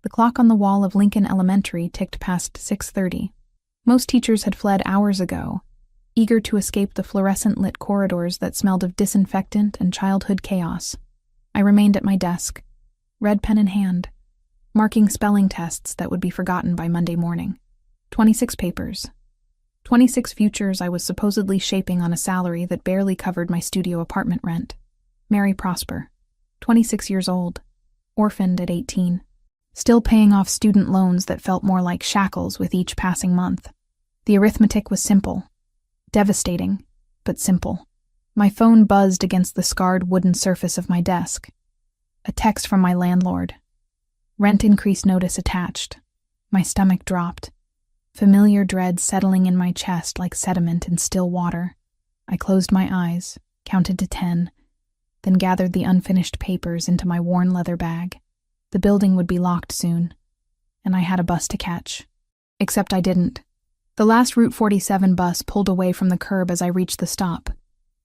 The clock on the wall of Lincoln Elementary ticked past 6:30. Most teachers had fled hours ago, eager to escape the fluorescent-lit corridors that smelled of disinfectant and childhood chaos. I remained at my desk, red pen in hand, marking spelling tests that would be forgotten by Monday morning. 26 papers. 26 futures I was supposedly shaping on a salary that barely covered my studio apartment rent. Mary Prosper, 26 years old, orphaned at 18, still paying off student loans that felt more like shackles with each passing month. The arithmetic was simple, devastating, but simple. My phone buzzed against the scarred wooden surface of my desk. A text from my landlord. Rent increase notice attached. My stomach dropped, familiar dread settling in my chest like sediment in still water. I closed my eyes, counted to 10, then gathered the unfinished papers into my worn leather bag. The building would be locked soon, and I had a bus to catch. Except I didn't. The last Route 47 bus pulled away from the curb as I reached the stop,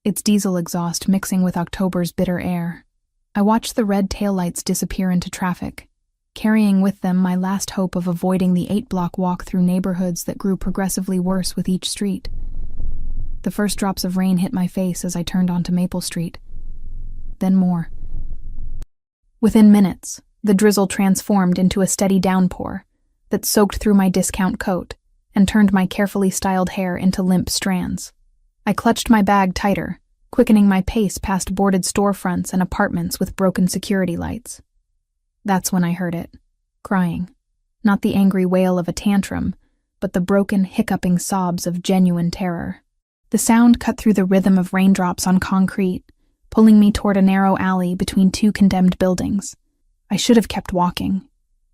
its diesel exhaust mixing with October's bitter air. I watched the red taillights disappear into traffic, carrying with them my last hope of avoiding the 8-block walk through neighborhoods that grew progressively worse with each street. The first drops of rain hit my face as I turned onto Maple Street. Then more. Within minutes, the drizzle transformed into a steady downpour that soaked through my discount coat and turned my carefully styled hair into limp strands. I clutched my bag tighter, quickening my pace past boarded storefronts and apartments with broken security lights. That's when I heard it, crying. Not the angry wail of a tantrum, but the broken, hiccuping sobs of genuine terror. The sound cut through the rhythm of raindrops on concrete, pulling me toward a narrow alley between two condemned buildings. I should have kept walking.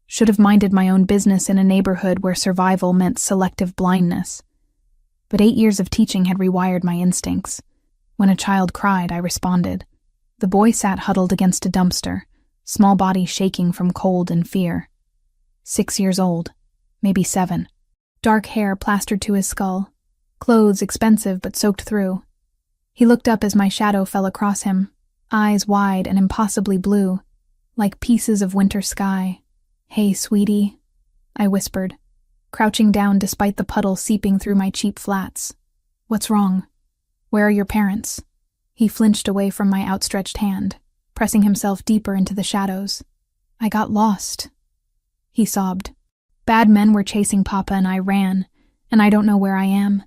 Should have minded my own business in a neighborhood where survival meant selective blindness. But 8 years of teaching had rewired my instincts. When a child cried, I responded. The boy sat huddled against a dumpster, small body shaking from cold and fear. 6 years old, maybe 7. Dark hair plastered to his skull, clothes expensive but soaked through. He looked up as my shadow fell across him, eyes wide and impossibly blue, like pieces of winter sky. "Hey, sweetie," I whispered, crouching down despite the puddle seeping through my cheap flats. "What's wrong? Where are your parents?" He flinched away from my outstretched hand, pressing himself deeper into the shadows. "I got lost," he sobbed. "Bad men were chasing Papa and I ran, and I don't know where I am,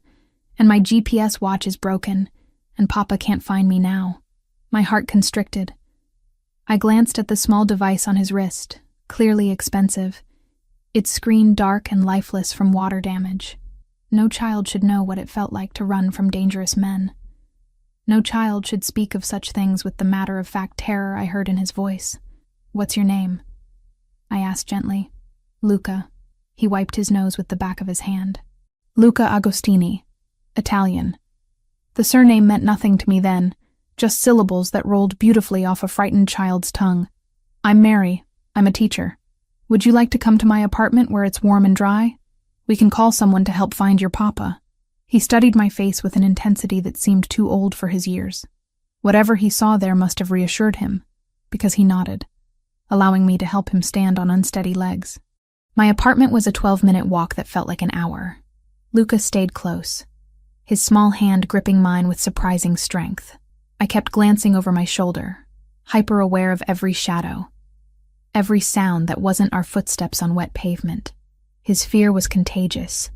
and my GPS watch is broken, and Papa can't find me now." My heart constricted. I glanced at the small device on his wrist, clearly expensive, its screen dark and lifeless from water damage. No child should know what it felt like to run from dangerous men. No child should speak of such things with the matter-of-fact terror I heard in his voice. "What's your name?" I asked gently. "Luca." He wiped his nose with the back of his hand. "Luca Agostini, Italian." The surname meant nothing to me then, just syllables that rolled beautifully off a frightened child's tongue. "I'm Mary. I'm a teacher. Would you like to come to my apartment where it's warm and dry? We can call someone to help find your papa." He studied my face with an intensity that seemed too old for his years. Whatever he saw there must have reassured him, because he nodded, allowing me to help him stand on unsteady legs. My apartment was a 12-minute walk that felt like an hour. Luca stayed close, his small hand gripping mine with surprising strength. I kept glancing over my shoulder, hyper-aware of every shadow, every sound that wasn't our footsteps on wet pavement. His fear was contagious,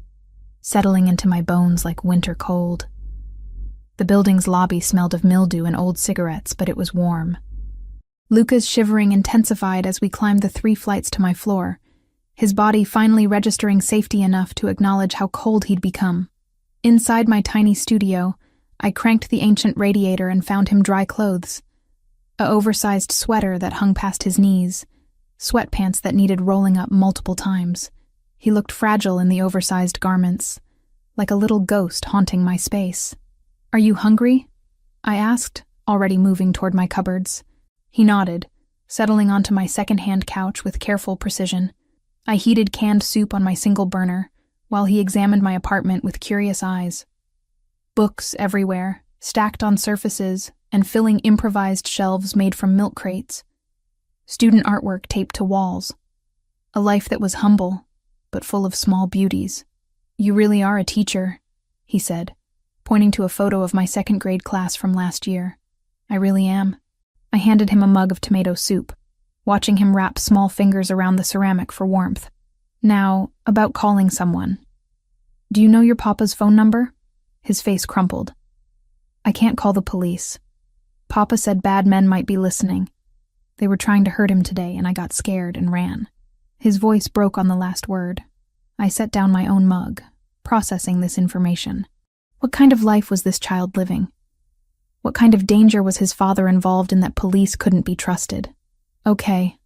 settling into my bones like winter cold. The building's lobby smelled of mildew and old cigarettes, but it was warm. Luca's shivering intensified as we climbed the 3 flights to my floor, his body finally registering safety enough to acknowledge how cold he'd become. Inside my tiny studio, I cranked the ancient radiator and found him dry clothes. A oversized sweater that hung past his knees, sweatpants that needed rolling up multiple times. He looked fragile in the oversized garments, like a little ghost haunting my space. "Are you hungry?" I asked, already moving toward my cupboards. He nodded, settling onto my second-hand couch with careful precision. I heated canned soup on my single burner, while he examined my apartment with curious eyes. Books everywhere, stacked on surfaces and filling improvised shelves made from milk crates. Student artwork taped to walls. A life that was humble, but full of small beauties. "You really are a teacher," he said, pointing to a photo of my second-grade class from last year. "I really am." I handed him a mug of tomato soup, watching him wrap small fingers around the ceramic for warmth. "Now, about calling someone. Do you know your papa's phone number?" His face crumpled. "I can't call the police. Papa said bad men might be listening. They were trying to hurt him today, and I got scared and ran." His voice broke on the last word. I set down my own mug, processing this information. What kind of life was this child living? What kind of danger was his father involved in that police couldn't be trusted? "Okay,"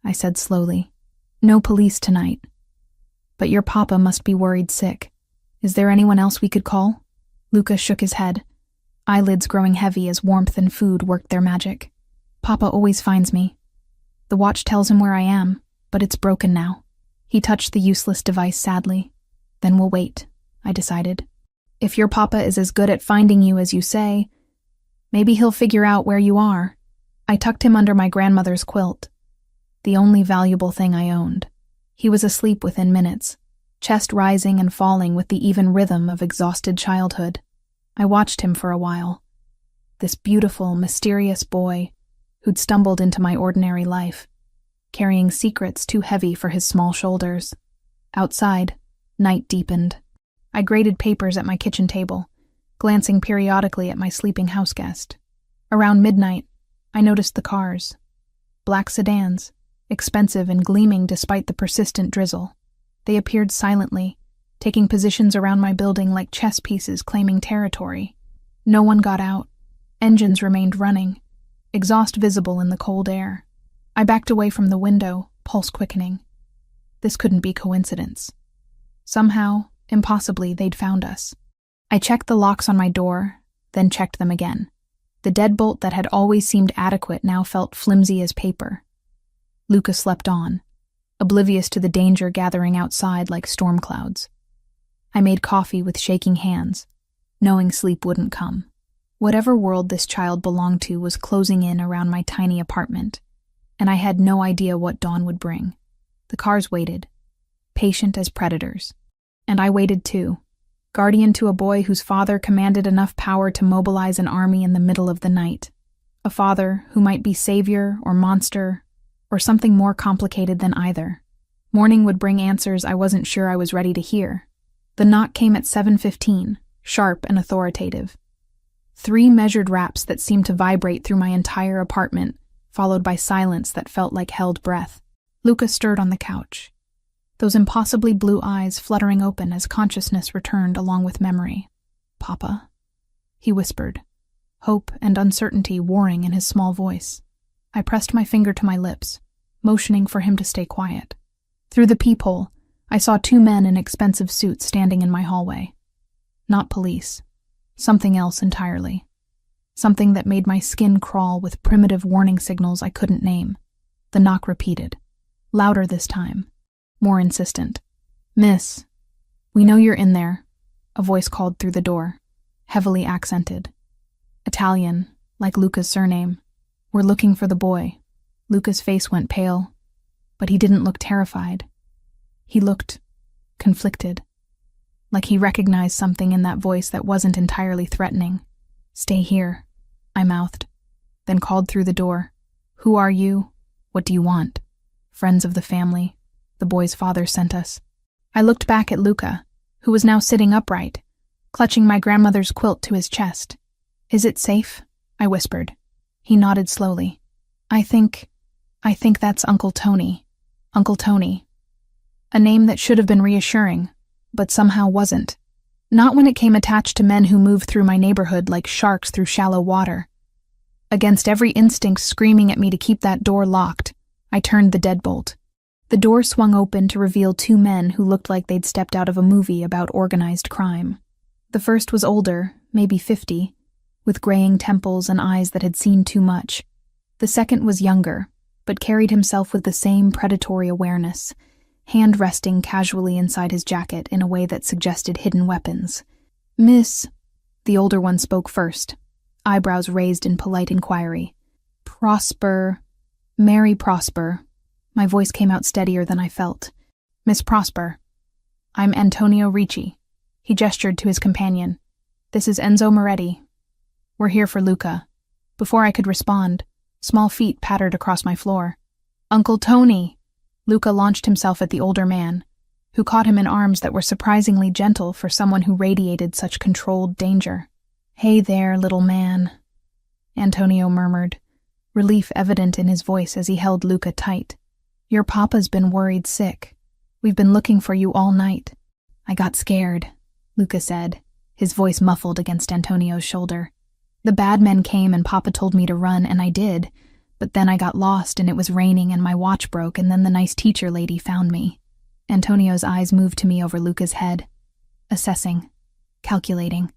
I said slowly. "No police tonight. But your papa must be worried sick. Is there anyone else we could call?" Luca shook his head, eyelids growing heavy as warmth and food worked their magic. "Papa always finds me. The watch tells him where I am, but it's broken now." He touched the useless device sadly. "Then we'll wait," I decided. "If your papa is as good at finding you as you say, maybe he'll figure out where you are." I tucked him under my grandmother's quilt, the only valuable thing I owned. He was asleep within minutes, chest rising and falling with the even rhythm of exhausted childhood. I watched him for a while. This beautiful, mysterious boy who'd stumbled into my ordinary life, carrying secrets too heavy for his small shoulders. Outside, night deepened. I graded papers at my kitchen table, glancing periodically at my sleeping houseguest. Around midnight, I noticed the cars. Black sedans, expensive and gleaming despite the persistent drizzle. They appeared silently, taking positions around my building like chess pieces claiming territory. No one got out. Engines remained running, exhaust visible in the cold air. I backed away from the window, pulse quickening. This couldn't be coincidence. Somehow, impossibly, they'd found us. I checked the locks on my door, then checked them again. The deadbolt that had always seemed adequate now felt flimsy as paper. Luca slept on, oblivious to the danger gathering outside like storm clouds. I made coffee with shaking hands, knowing sleep wouldn't come. Whatever world this child belonged to was closing in around my tiny apartment, and I had no idea what dawn would bring. The cars waited, patient as predators. And I waited too, guardian to a boy whose father commanded enough power to mobilize an army in the middle of the night. A father who might be savior or monster, or something more complicated than either. Morning would bring answers I wasn't sure I was ready to hear. The knock came at 7:15, sharp and authoritative. 3 measured raps that seemed to vibrate through my entire apartment, followed by silence that felt like held breath. Luca stirred on the couch, those impossibly blue eyes fluttering open as consciousness returned along with memory. "Papa," he whispered, hope and uncertainty warring in his small voice. I pressed my finger to my lips, motioning for him to stay quiet. Through the peephole, I saw 2 men in expensive suits standing in my hallway. Not police. Something else entirely. Something that made my skin crawl with primitive warning signals I couldn't name. The knock repeated. Louder this time. More insistent. "Miss, we know you're in there," a voice called through the door, heavily accented. Italian, like Luca's surname. "We're looking for the boy." Luca's face went pale, but he didn't look terrified. He looked conflicted, like he recognized something in that voice that wasn't entirely threatening. "Stay here," I mouthed, then called through the door. "Who are you? What do you want?" "Friends of the family. The boy's father sent us." I looked back at Luca, who was now sitting upright, clutching my grandmother's quilt to his chest. "Is it safe?" I whispered. He nodded slowly. I think that's Uncle Tony. Uncle Tony. A name that should have been reassuring, but somehow wasn't. Not when it came attached to men who moved through my neighborhood like sharks through shallow water. Against every instinct screaming at me to keep that door locked, I turned the deadbolt. The door swung open to reveal 2 men who looked like they'd stepped out of a movie about organized crime. The first was older, maybe 50, with graying temples and eyes that had seen too much. The second was younger, but carried himself with the same predatory awareness, hand resting casually inside his jacket in a way that suggested hidden weapons. "Miss," the older one spoke first, eyebrows raised in polite inquiry. Mary Prosper. My voice came out steadier than I felt. "Miss Prosper, I'm Antonio Ricci." He gestured to his companion. "This is Enzo Moretti. We're here for Luca." Before I could respond, small feet pattered across my floor. "Uncle Tony!" Luca launched himself at the older man, who caught him in arms that were surprisingly gentle for someone who radiated such controlled danger. "Hey there, little man," Antonio murmured, relief evident in his voice as he held Luca tight. "Your papa's been worried sick. We've been looking for you all night." "I got scared," Luca said, his voice muffled against Antonio's shoulder. "The bad men came and Papa told me to run, and I did, but then I got lost and it was raining and my watch broke and then the nice teacher lady found me." Antonio's eyes moved to me over Luca's head, assessing, calculating.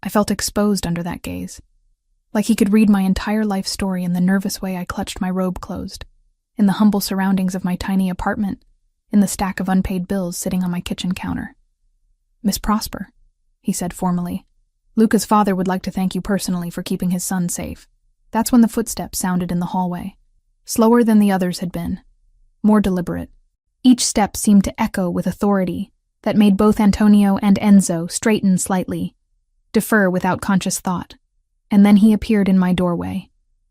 I felt exposed under that gaze, like he could read my entire life story in the nervous way I clutched my robe closed, in the humble surroundings of my tiny apartment, in the stack of unpaid bills sitting on my kitchen counter. "Miss Prosper," he said formally, "Luca's father would like to thank you personally for keeping his son safe." That's when the footsteps sounded in the hallway, slower than the others had been, more deliberate. Each step seemed to echo with authority that made both Antonio and Enzo straighten slightly, defer without conscious thought. And then he appeared in my doorway.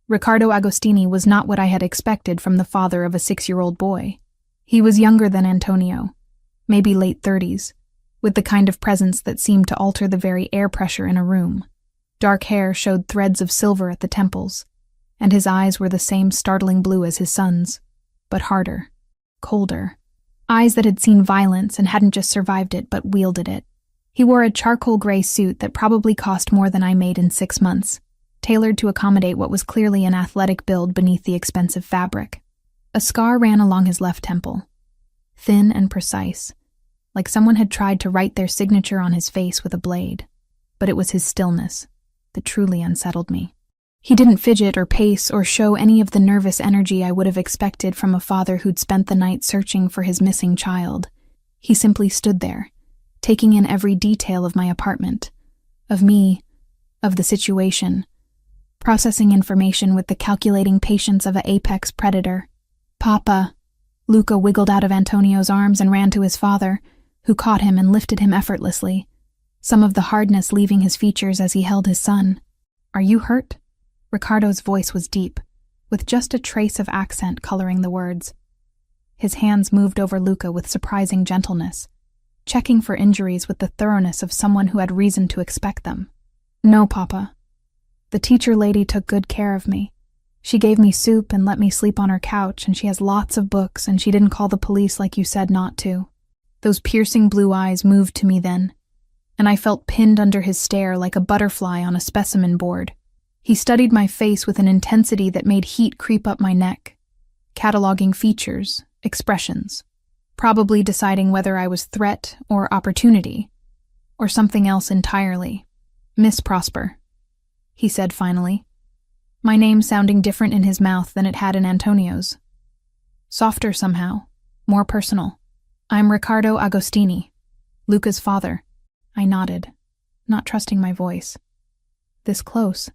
Riccardo Agostini was not what I had expected from the father of a 6-year-old boy. He was younger than Antonio, maybe late 30s, with the kind of presence that seemed to alter the very air pressure in a room. Dark hair showed threads of silver at the temples, and his eyes were the same startling blue as his son's, but harder, colder. Eyes that had seen violence and hadn't just survived it but wielded it. He wore a charcoal gray suit that probably cost more than I made in 6 months, tailored to accommodate what was clearly an athletic build beneath the expensive fabric. A scar ran along his left temple, thin and precise, like someone had tried to write their signature on his face with a blade. But it was his stillness that truly unsettled me. He didn't fidget or pace or show any of the nervous energy I would have expected from a father who'd spent the night searching for his missing child. He simply stood there, taking in every detail of my apartment, of me, of the situation, processing information with the calculating patience of an apex predator. "Papa," Luca wiggled out of Antonio's arms and ran to his father, who caught him and lifted him effortlessly, some of the hardness leaving his features as he held his son. "Are you hurt?" Riccardo's voice was deep, with just a trace of accent coloring the words. His hands moved over Luca with surprising gentleness, checking for injuries with the thoroughness of someone who had reason to expect them. "No, Papa. The teacher lady took good care of me. She gave me soup and let me sleep on her couch, and she has lots of books, and she didn't call the police like you said not to." Those piercing blue eyes moved to me then, and I felt pinned under his stare like a butterfly on a specimen board. He studied my face with an intensity that made heat creep up my neck, cataloging features, expressions, probably deciding whether I was threat or opportunity, or something else entirely. "Miss Prosper," he said finally, my name sounding different in his mouth than it had in Antonio's. Softer somehow, more personal. "I'm Riccardo Agostini, Luca's father." I nodded, not trusting my voice. This close,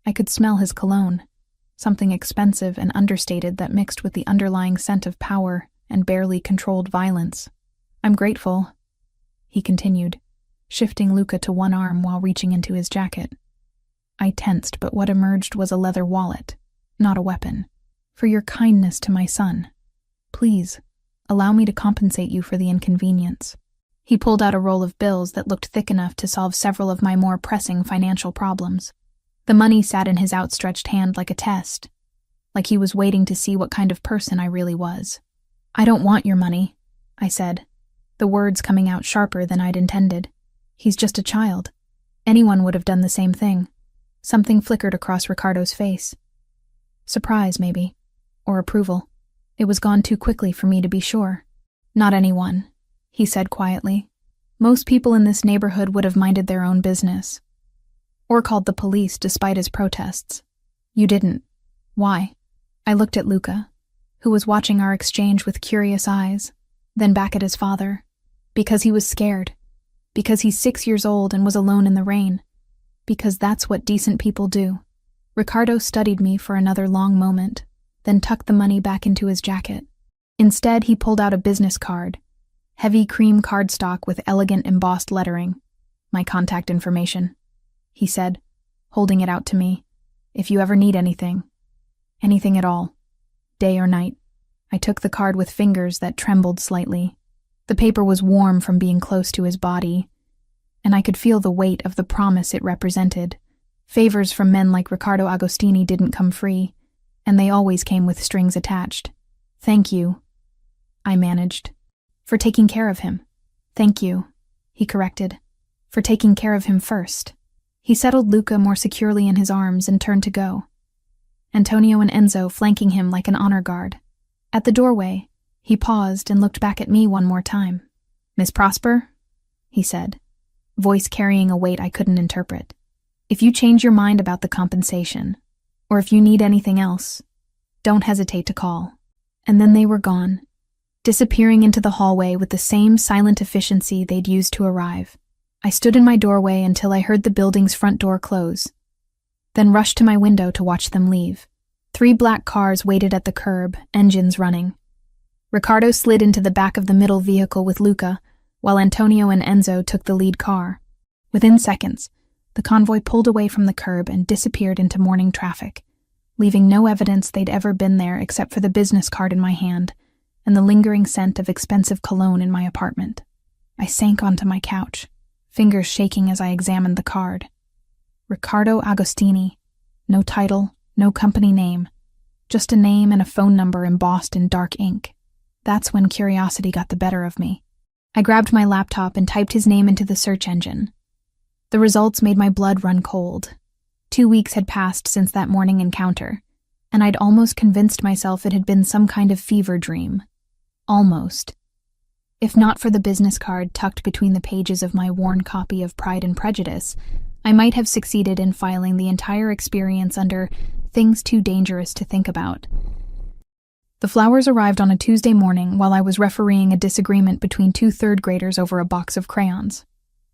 I could smell his cologne, something expensive and understated that mixed with the underlying scent of power and barely controlled violence. "I'm grateful," he continued, shifting Luca to one arm while reaching into his jacket. I tensed, but what emerged was a leather wallet, not a weapon. "For your kindness to my son. Please, allow me to compensate you for the inconvenience." He pulled out a roll of bills that looked thick enough to solve several of my more pressing financial problems. The money sat in his outstretched hand like a test, like he was waiting to see what kind of person I really was. "I don't want your money," I said, the words coming out sharper than I'd intended. "He's just a child. Anyone would have done the same thing." Something flickered across Riccardo's face. Surprise, maybe, or approval. It was gone too quickly for me to be sure. "Not anyone," he said quietly. "Most people in this neighborhood would have minded their own business, or called the police despite his protests. You didn't. Why?" I looked at Luca, who was watching our exchange with curious eyes, then back at his father. "Because he was scared. Because he's 6 years old and was alone in the rain. Because that's what decent people do." Riccardo studied me for another long moment, then tucked the money back into his jacket. Instead, he pulled out a business card, heavy cream cardstock with elegant embossed lettering. "My contact information," he said, holding it out to me. "If you ever need anything at all, day or night." I took the card with fingers that trembled slightly. The paper was warm from being close to his body, and I could feel the weight of the promise it represented. Favors from men like Riccardo Agostini didn't come free, and they always came with strings attached. "Thank you," I managed. "For taking care of him." "Thank you," he corrected. "For taking care of him first." He settled Luca more securely in his arms and turned to go, Antonio and Enzo flanking him like an honor guard. At the doorway, he paused and looked back at me one more time. "Miss Prosper?" he said, voice carrying a weight I couldn't interpret. "If you change your mind about the compensation, or if you need anything else, don't hesitate to call." And then they were gone, disappearing into the hallway with the same silent efficiency they'd used to arrive. I stood in my doorway until I heard the building's front door close, then rushed to my window to watch them leave. 3 black cars waited at the curb, engines running. Riccardo slid into the back of the middle vehicle with Luca, while Antonio and Enzo took the lead car. Within seconds, the convoy pulled away from the curb and disappeared into morning traffic, leaving no evidence they'd ever been there except for the business card in my hand and the lingering scent of expensive cologne in my apartment. I sank onto my couch, fingers shaking as I examined the card. Riccardo Agostini. No title, no company name, just a name and a phone number embossed in dark ink. That's when curiosity got the better of me. I grabbed my laptop and typed his name into the search engine. The results made my blood run cold. 2 weeks had passed since that morning encounter, and I'd almost convinced myself it had been some kind of fever dream. Almost. If not for the business card tucked between the pages of my worn copy of Pride and Prejudice, I might have succeeded in filing the entire experience under things too dangerous to think about. The flowers arrived on a Tuesday morning while I was refereeing a disagreement between 2 third-graders over a box of crayons.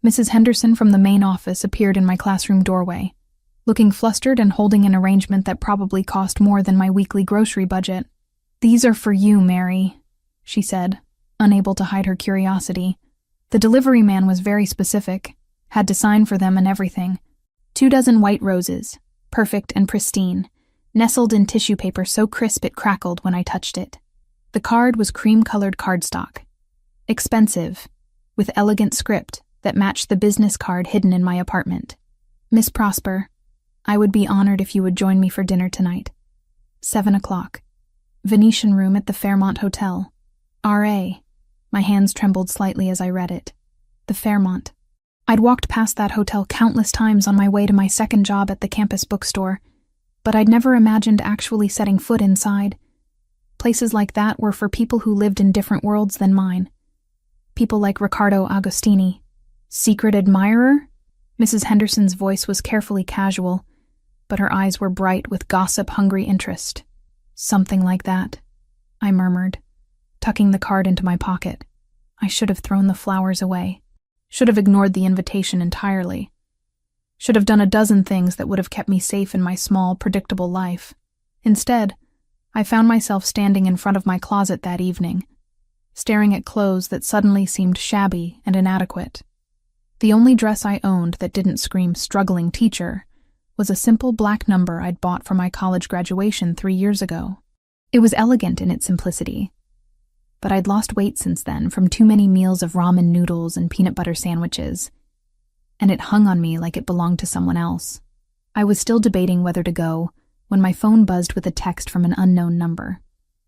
Mrs. Henderson from the main office appeared in my classroom doorway, looking flustered and holding an arrangement that probably cost more than my weekly grocery budget. "These are for you, Mary," she said, unable to hide her curiosity. The delivery man was very specific, had to sign for them and everything. 24 white roses, perfect and pristine, nestled in tissue paper so crisp it crackled when I touched it. The card was cream-colored cardstock. Expensive, with elegant script that matched the business card hidden in my apartment. "Miss Prosper, I would be honored if you would join me for dinner tonight. 7 o'clock. Venetian room at the Fairmont Hotel. R.A." My hands trembled slightly as I read it. The Fairmont. I'd walked past that hotel countless times on my way to my second job at the campus bookstore, but I'd never imagined actually setting foot inside. Places like that were for people who lived in different worlds than mine. People like Riccardo Agostini. Secret admirer? Mrs. Henderson's voice was carefully casual, but her eyes were bright with gossip-hungry interest. "Something like that," I murmured, tucking the card into my pocket. I should have thrown the flowers away. Should have ignored the invitation entirely. Should have done a dozen things that would have kept me safe in my small, predictable life. Instead, I found myself standing in front of my closet that evening, staring at clothes that suddenly seemed shabby and inadequate. The only dress I owned that didn't scream struggling teacher was a simple black number I'd bought for my college graduation 3 years ago. It was elegant in its simplicity, but I'd lost weight since then from too many meals of ramen noodles and peanut butter sandwiches, and it hung on me like it belonged to someone else. I was still debating whether to go when my phone buzzed with a text from an unknown number.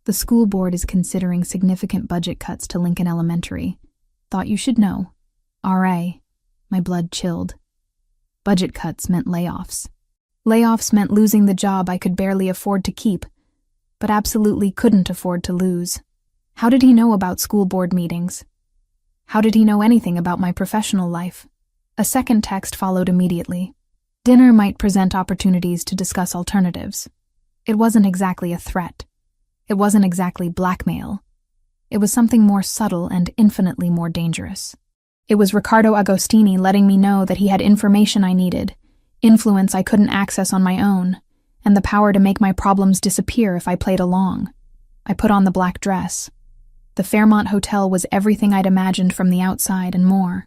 "The school board is considering significant budget cuts to Lincoln Elementary. Thought you should know. R.A." My blood chilled. Budget cuts meant layoffs. Layoffs meant losing the job I could barely afford to keep, but absolutely couldn't afford to lose. How did he know about school board meetings? How did he know anything about my professional life? A second text followed immediately. Dinner might present opportunities to discuss alternatives. It wasn't exactly a threat. It wasn't exactly blackmail. It was something more subtle and infinitely more dangerous. It was Riccardo Agostini letting me know that he had information I needed, influence I couldn't access on my own, and the power to make my problems disappear if I played along. I put on the black dress, The Fairmont Hotel was everything I'd imagined from the outside and more.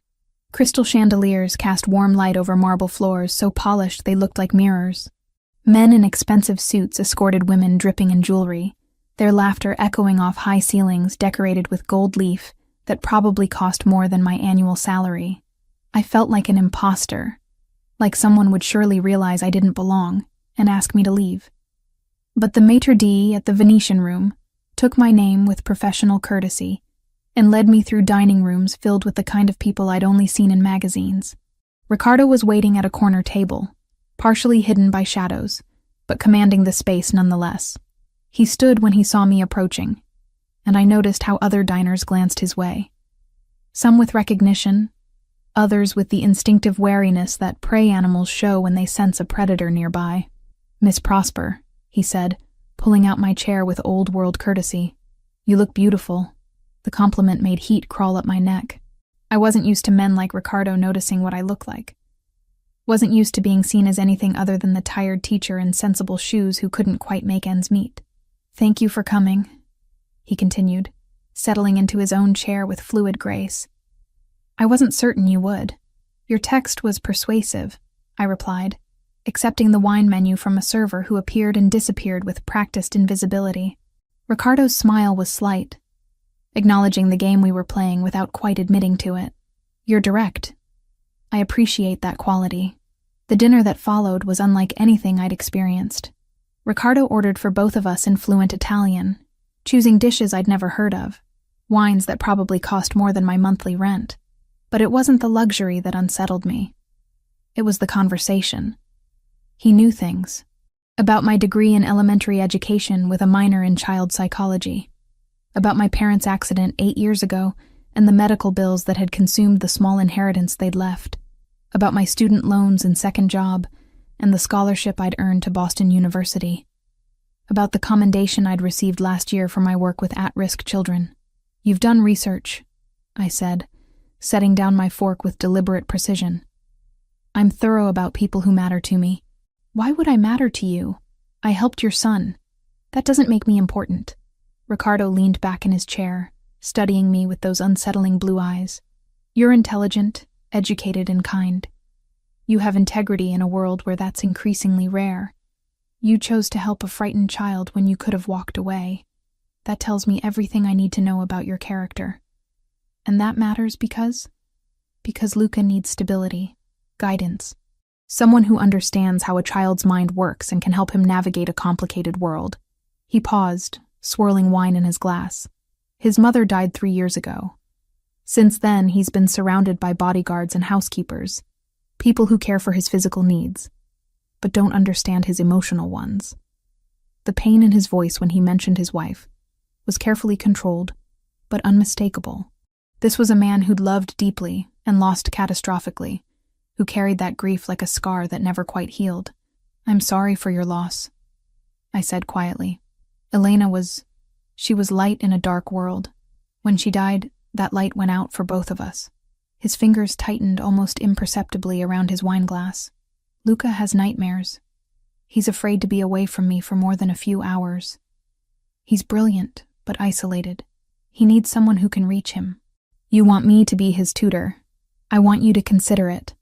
Crystal chandeliers cast warm light over marble floors so polished they looked like mirrors. Men in expensive suits escorted women dripping in jewelry, their laughter echoing off high ceilings decorated with gold leaf that probably cost more than my annual salary. I felt like an imposter, like someone would surely realize I didn't belong and ask me to leave. But the maitre d' at the Venetian room took my name with professional courtesy and led me through dining rooms filled with the kind of people I'd only seen in magazines. Ricardo was waiting at a corner table, partially hidden by shadows, but commanding the space nonetheless. He stood when he saw me approaching, and I noticed how other diners glanced his way. Some with recognition, others with the instinctive wariness that prey animals show when they sense a predator nearby. "Miss Prosper," he said, pulling out my chair with old-world courtesy. "You look beautiful." The compliment made heat crawl up my neck. I wasn't used to men like Ricardo noticing what I looked like. Wasn't used to being seen as anything other than the tired teacher in sensible shoes who couldn't quite make ends meet. "Thank you for coming," he continued, settling into his own chair with fluid grace. "I wasn't certain you would. Your text was persuasive," I replied, accepting the wine menu from a server who appeared and disappeared with practiced invisibility. Ricardo's smile was slight, acknowledging the game we were playing without quite admitting to it. "You're direct. I appreciate that quality." The dinner that followed was unlike anything I'd experienced. Ricardo ordered for both of us in fluent Italian, choosing dishes I'd never heard of, wines that probably cost more than my monthly rent. But it wasn't the luxury that unsettled me. It was the conversation. He knew things. About my degree in elementary education with a minor in child psychology. About my parents' accident 8 years ago and the medical bills that had consumed the small inheritance they'd left. About my student loans and second job and the scholarship I'd earned to Boston University. About the commendation I'd received last year for my work with at-risk children. "You've done research," I said, setting down my fork with deliberate precision. "I'm thorough about people who matter to me." "Why would I matter to you? I helped your son. That doesn't make me important." Ricardo leaned back in his chair, studying me with those unsettling blue eyes. "You're intelligent, educated, and kind. You have integrity in a world where that's increasingly rare. You chose to help a frightened child when you could have walked away. That tells me everything I need to know about your character. And that matters because Luca needs stability, guidance. Someone who understands how a child's mind works and can help him navigate a complicated world." He paused, swirling wine in his glass. His mother died 3 years ago. Since then, he's been surrounded by bodyguards and housekeepers, people who care for his physical needs, but don't understand his emotional ones. The pain in his voice when he mentioned his wife was carefully controlled, but unmistakable. This was a man who'd loved deeply and lost catastrophically, who carried that grief like a scar that never quite healed. "I'm sorry for your loss," I said quietly. "Elena was light in a dark world. When she died, that light went out for both of us." His fingers tightened almost imperceptibly around his wineglass. "Luca has nightmares. He's afraid to be away from me for more than a few hours. He's brilliant, but isolated. He needs someone who can reach him. You want me to be his tutor. I want you to consider it.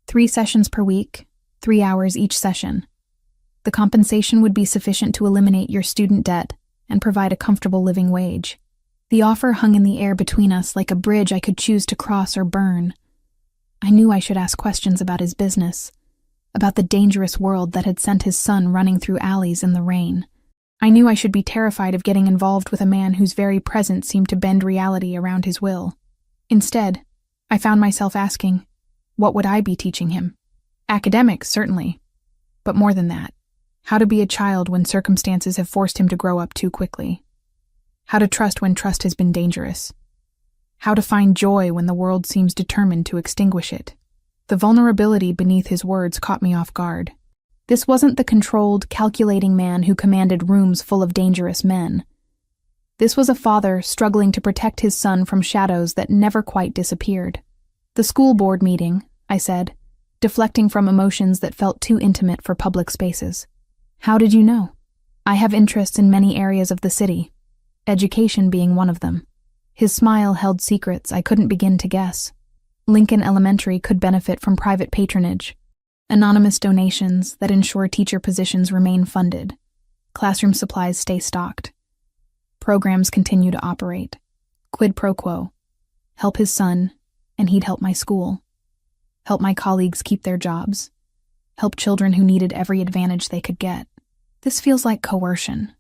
3 sessions per week, 3 hours each session. The compensation would be sufficient to eliminate your student debt and provide a comfortable living wage." The offer hung in the air between us like a bridge I could choose to cross or burn. I knew I should ask questions about his business, about the dangerous world that had sent his son running through alleys in the rain. I knew I should be terrified of getting involved with a man whose very presence seemed to bend reality around his will. Instead, I found myself asking, what would I be teaching him? Academics, certainly, but more than that. How to be a child when circumstances have forced him to grow up too quickly. How to trust when trust has been dangerous. How to find joy when the world seems determined to extinguish it. The vulnerability beneath his words caught me off guard. This wasn't the controlled, calculating man who commanded rooms full of dangerous men. This was a father struggling to protect his son from shadows that never quite disappeared. "The school board meeting," I said, deflecting from emotions that felt too intimate for public spaces. "How did you know?" "I have interests in many areas of the city. education being one of them. His smile held secrets I couldn't begin to guess. Lincoln Elementary could benefit from private patronage, anonymous donations that ensure teacher positions remain funded, classroom supplies stay stocked, programs continue to operate. Quid pro quo. Help his son, and he'd help my school. Help my colleagues keep their jobs. Help children who needed every advantage they could get. This feels like coercion,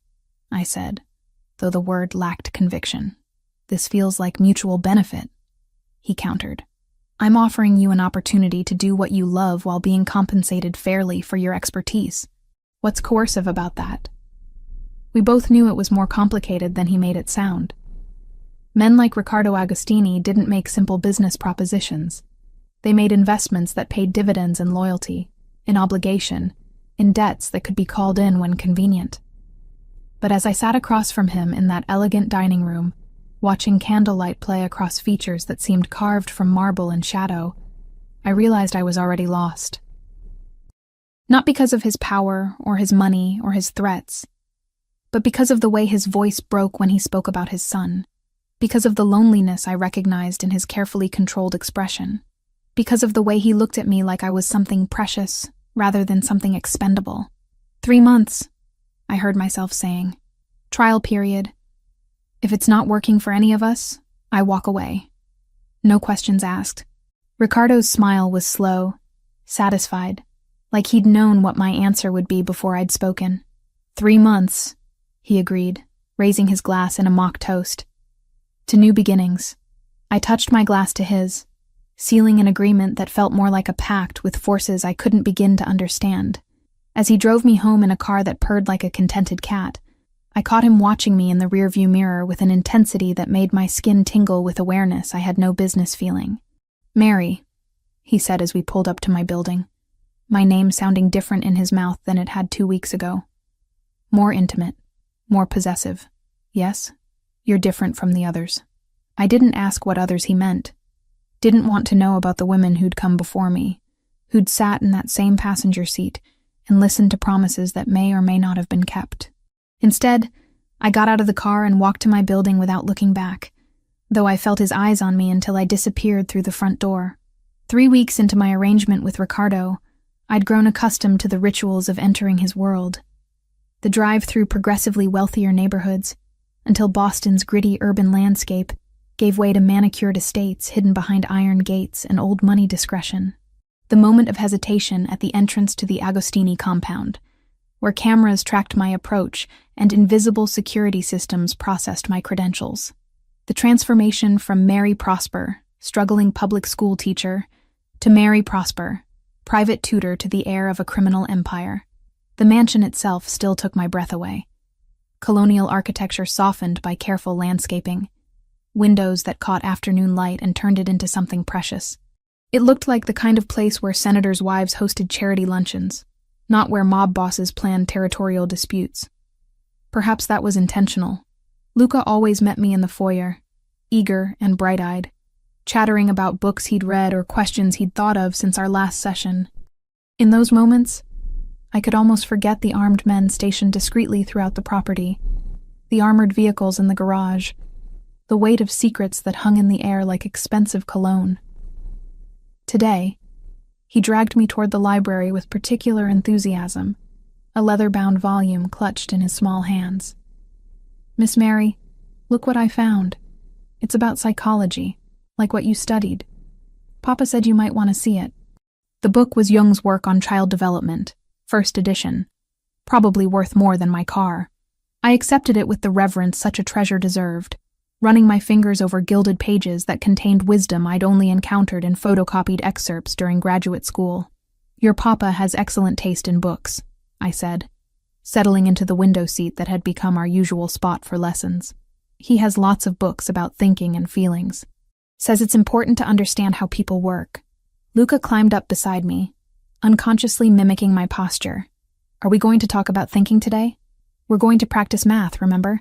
I said, though the word lacked conviction. This feels like mutual benefit, he countered. I'm offering you an opportunity to do what you love while being compensated fairly for your expertise. What's coercive about that? We both knew it was more complicated than he made it sound. Men like Riccardo Agostini didn't make simple business propositions. They made investments that paid dividends in loyalty, in obligation, in debts that could be called in when convenient. But as I sat across from him in that elegant dining room, watching candlelight play across features that seemed carved from marble and shadow, I realized I was already lost. Not because of his power, or his money, or his threats, but because of the way his voice broke when he spoke about his son, because of the loneliness I recognized in his carefully controlled expression, because of the way he looked at me like I was something precious rather than something expendable. 3 months, I heard myself saying. Trial period. If it's not working for any of us, I walk away. No questions asked. Ricardo's smile was slow, satisfied, like he'd known what my answer would be before I'd spoken. 3 months, he agreed, raising his glass in a mock toast. To new beginnings. I touched my glass to his, sealing an agreement that felt more like a pact with forces I couldn't begin to understand. As he drove me home in a car that purred like a contented cat, I caught him watching me in the rearview mirror with an intensity that made my skin tingle with awareness I had no business feeling. Mary, he said as we pulled up to my building, my name sounding different in his mouth than it had 2 weeks ago. More intimate, more possessive. Yes, you're different from the others. I didn't ask what others he meant. Didn't want to know about the women who'd come before me, who'd sat in that same passenger seat and listened to promises that may or may not have been kept. Instead, I got out of the car and walked to my building without looking back, though I felt his eyes on me until I disappeared through the front door. 3 weeks into my arrangement with Ricardo, I'd grown accustomed to the rituals of entering his world. The drive through progressively wealthier neighborhoods, until Boston's gritty urban landscape gave way to manicured estates hidden behind iron gates and old money discretion. The moment of hesitation at the entrance to the Agostini compound, where cameras tracked my approach and invisible security systems processed my credentials. The transformation from Mary Prosper, struggling public school teacher, to Mary Prosper, private tutor to the heir of a criminal empire. The mansion itself still took my breath away. Colonial architecture softened by careful landscaping, windows that caught afternoon light and turned it into something precious. It looked like the kind of place where senators' wives hosted charity luncheons, not where mob bosses planned territorial disputes. Perhaps that was intentional. Luca always met me in the foyer, eager and bright-eyed, chattering about books he'd read or questions he'd thought of since our last session. In those moments, I could almost forget the armed men stationed discreetly throughout the property, the armored vehicles in the garage, the weight of secrets that hung in the air like expensive cologne. Today, he dragged me toward the library with particular enthusiasm, a leather-bound volume clutched in his small hands. Miss Mary, look what I found. It's about psychology, like what you studied. Papa said you might want to see it. The book was Jung's work on child development, first edition, probably worth more than my car. I accepted it with the reverence such a treasure deserved, running my fingers over gilded pages that contained wisdom I'd only encountered in photocopied excerpts during graduate school. Your papa has excellent taste in books, I said, settling into the window seat that had become our usual spot for lessons. He has lots of books about thinking and feelings. Says it's important to understand how people work. Luca climbed up beside me, unconsciously mimicking my posture. Are we going to talk about thinking today? We're going to practice math, remember?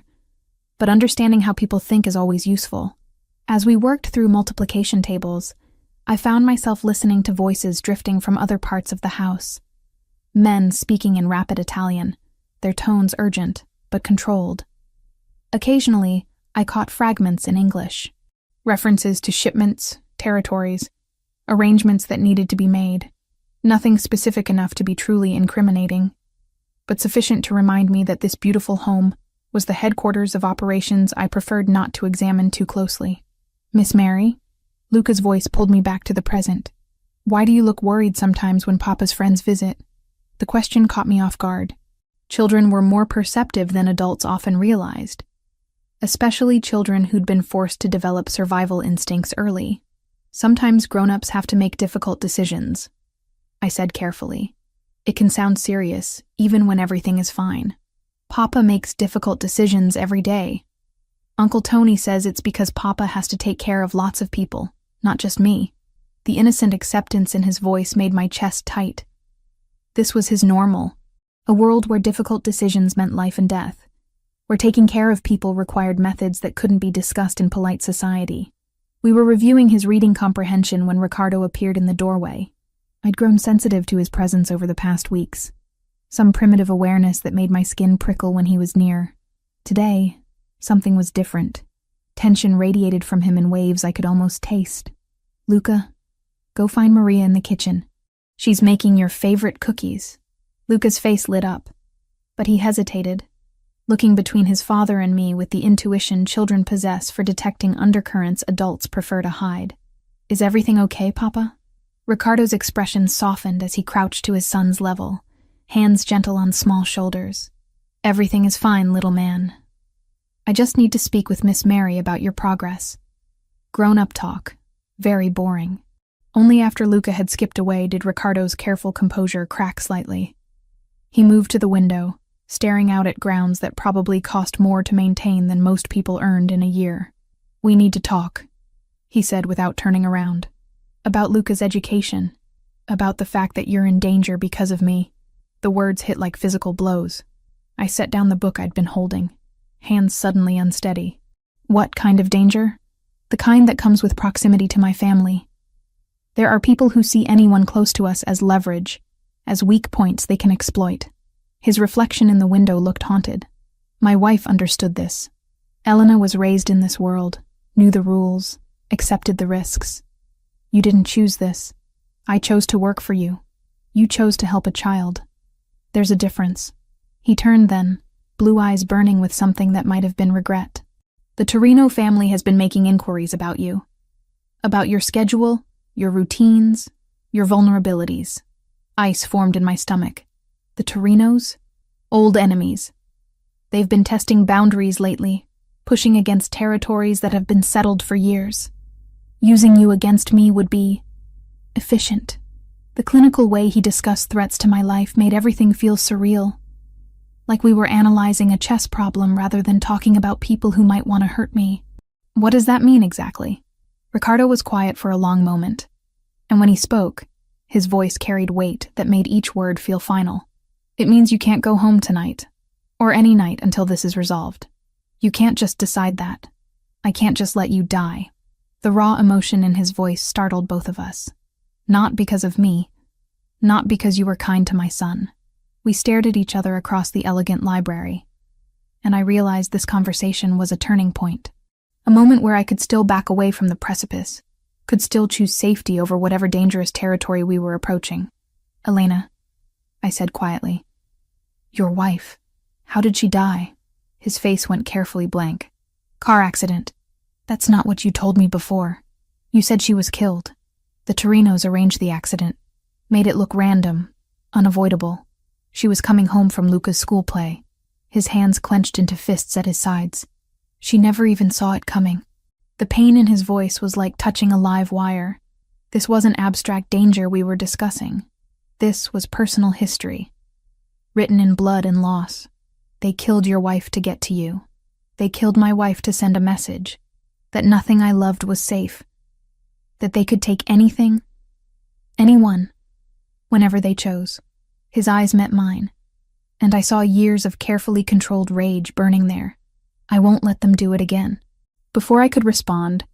But understanding how people think is always useful. As we worked through multiplication tables, I found myself listening to voices drifting from other parts of the house. Men speaking in rapid Italian, their tones urgent, but controlled. Occasionally, I caught fragments in English. References to shipments, territories, arrangements that needed to be made. Nothing specific enough to be truly incriminating, but sufficient to remind me that this beautiful home was the headquarters of operations I preferred not to examine too closely. "Miss Mary?" Luca's voice pulled me back to the present. "Why do you look worried sometimes when Papa's friends visit?" The question caught me off guard. Children were more perceptive than adults often realized, especially children who'd been forced to develop survival instincts early. "Sometimes grown-ups have to make difficult decisions," I said carefully. "It can sound serious, even when everything is fine. Papa makes difficult decisions every day. Uncle Tony says it's because Papa has to take care of lots of people, not just me." The innocent acceptance in his voice made my chest tight. This was his normal, a world where difficult decisions meant life and death, where taking care of people required methods that couldn't be discussed in polite society. We were reviewing his reading comprehension when Ricardo appeared in the doorway. I'd grown sensitive to his presence over the past weeks, some primitive awareness that made my skin prickle when he was near. Today, something was different. Tension radiated from him in waves I could almost taste. "Luca, go find Maria in the kitchen. She's making your favorite cookies." Luca's face lit up, but he hesitated, looking between his father and me with the intuition children possess for detecting undercurrents adults prefer to hide. "Is everything okay, Papa?" Ricardo's expression softened as he crouched to his son's level, hands gentle on small shoulders. "Everything is fine, little man. I just need to speak with Miss Mary about your progress." Grown-up talk, very boring. Only after Luca had skipped away did Ricardo's careful composure crack slightly. He moved to the window, staring out at grounds that probably cost more to maintain than most people earned in a year. "We need to talk," he said without turning around. "About Luca's education. About the fact that you're in danger because of me." The words hit like physical blows. I set down the book I'd been holding, hands suddenly unsteady. "What kind of danger?" "The kind that comes with proximity to my family. There are people who see anyone close to us as leverage, as weak points they can exploit." His reflection in the window looked haunted. My wife understood this. Elena was raised in this world, knew the rules, accepted the risks. "You didn't choose this. I chose to work for you. You chose to help a child. There's a difference." He turned then, blue eyes burning with something that might have been regret. "The Torino family has been making inquiries about you. About your schedule, your routines, your vulnerabilities." Ice formed in my stomach. The Torinos? Old enemies. They've been testing boundaries lately, pushing against territories that have been settled for years. Using you against me would be efficient. The clinical way he discussed threats to my life made everything feel surreal, like we were analyzing a chess problem rather than talking about people who might want to hurt me. "What does that mean exactly?" Ricardo was quiet for a long moment, and when he spoke, his voice carried weight that made each word feel final. "It means you can't go home tonight, or any night until this is resolved. You can't just decide that. I can't just let you die." The raw emotion in his voice startled both of us. "Not because of me. Not because you were kind to my son." We stared at each other across the elegant library, and I realized this conversation was a turning point. A moment where I could still back away from the precipice, could still choose safety over whatever dangerous territory we were approaching. "Elena," I said quietly. "Your wife. How did she die?" His face went carefully blank. "Car accident." "That's not what you told me before. You said she was killed. The Torinos arranged the accident, made it look random, unavoidable. She was coming home from Luca's school play." His hands clenched into fists at his sides. "She never even saw it coming." The pain in his voice was like touching a live wire. This wasn't abstract danger we were discussing. This was personal history, written in blood and loss. They killed your wife to get to you. They killed my wife to send a message that nothing I loved was safe, that they could take anything, anyone, whenever they chose. His eyes met mine, and I saw years of carefully controlled rage burning there. I won't let them do it again. Before I could respond,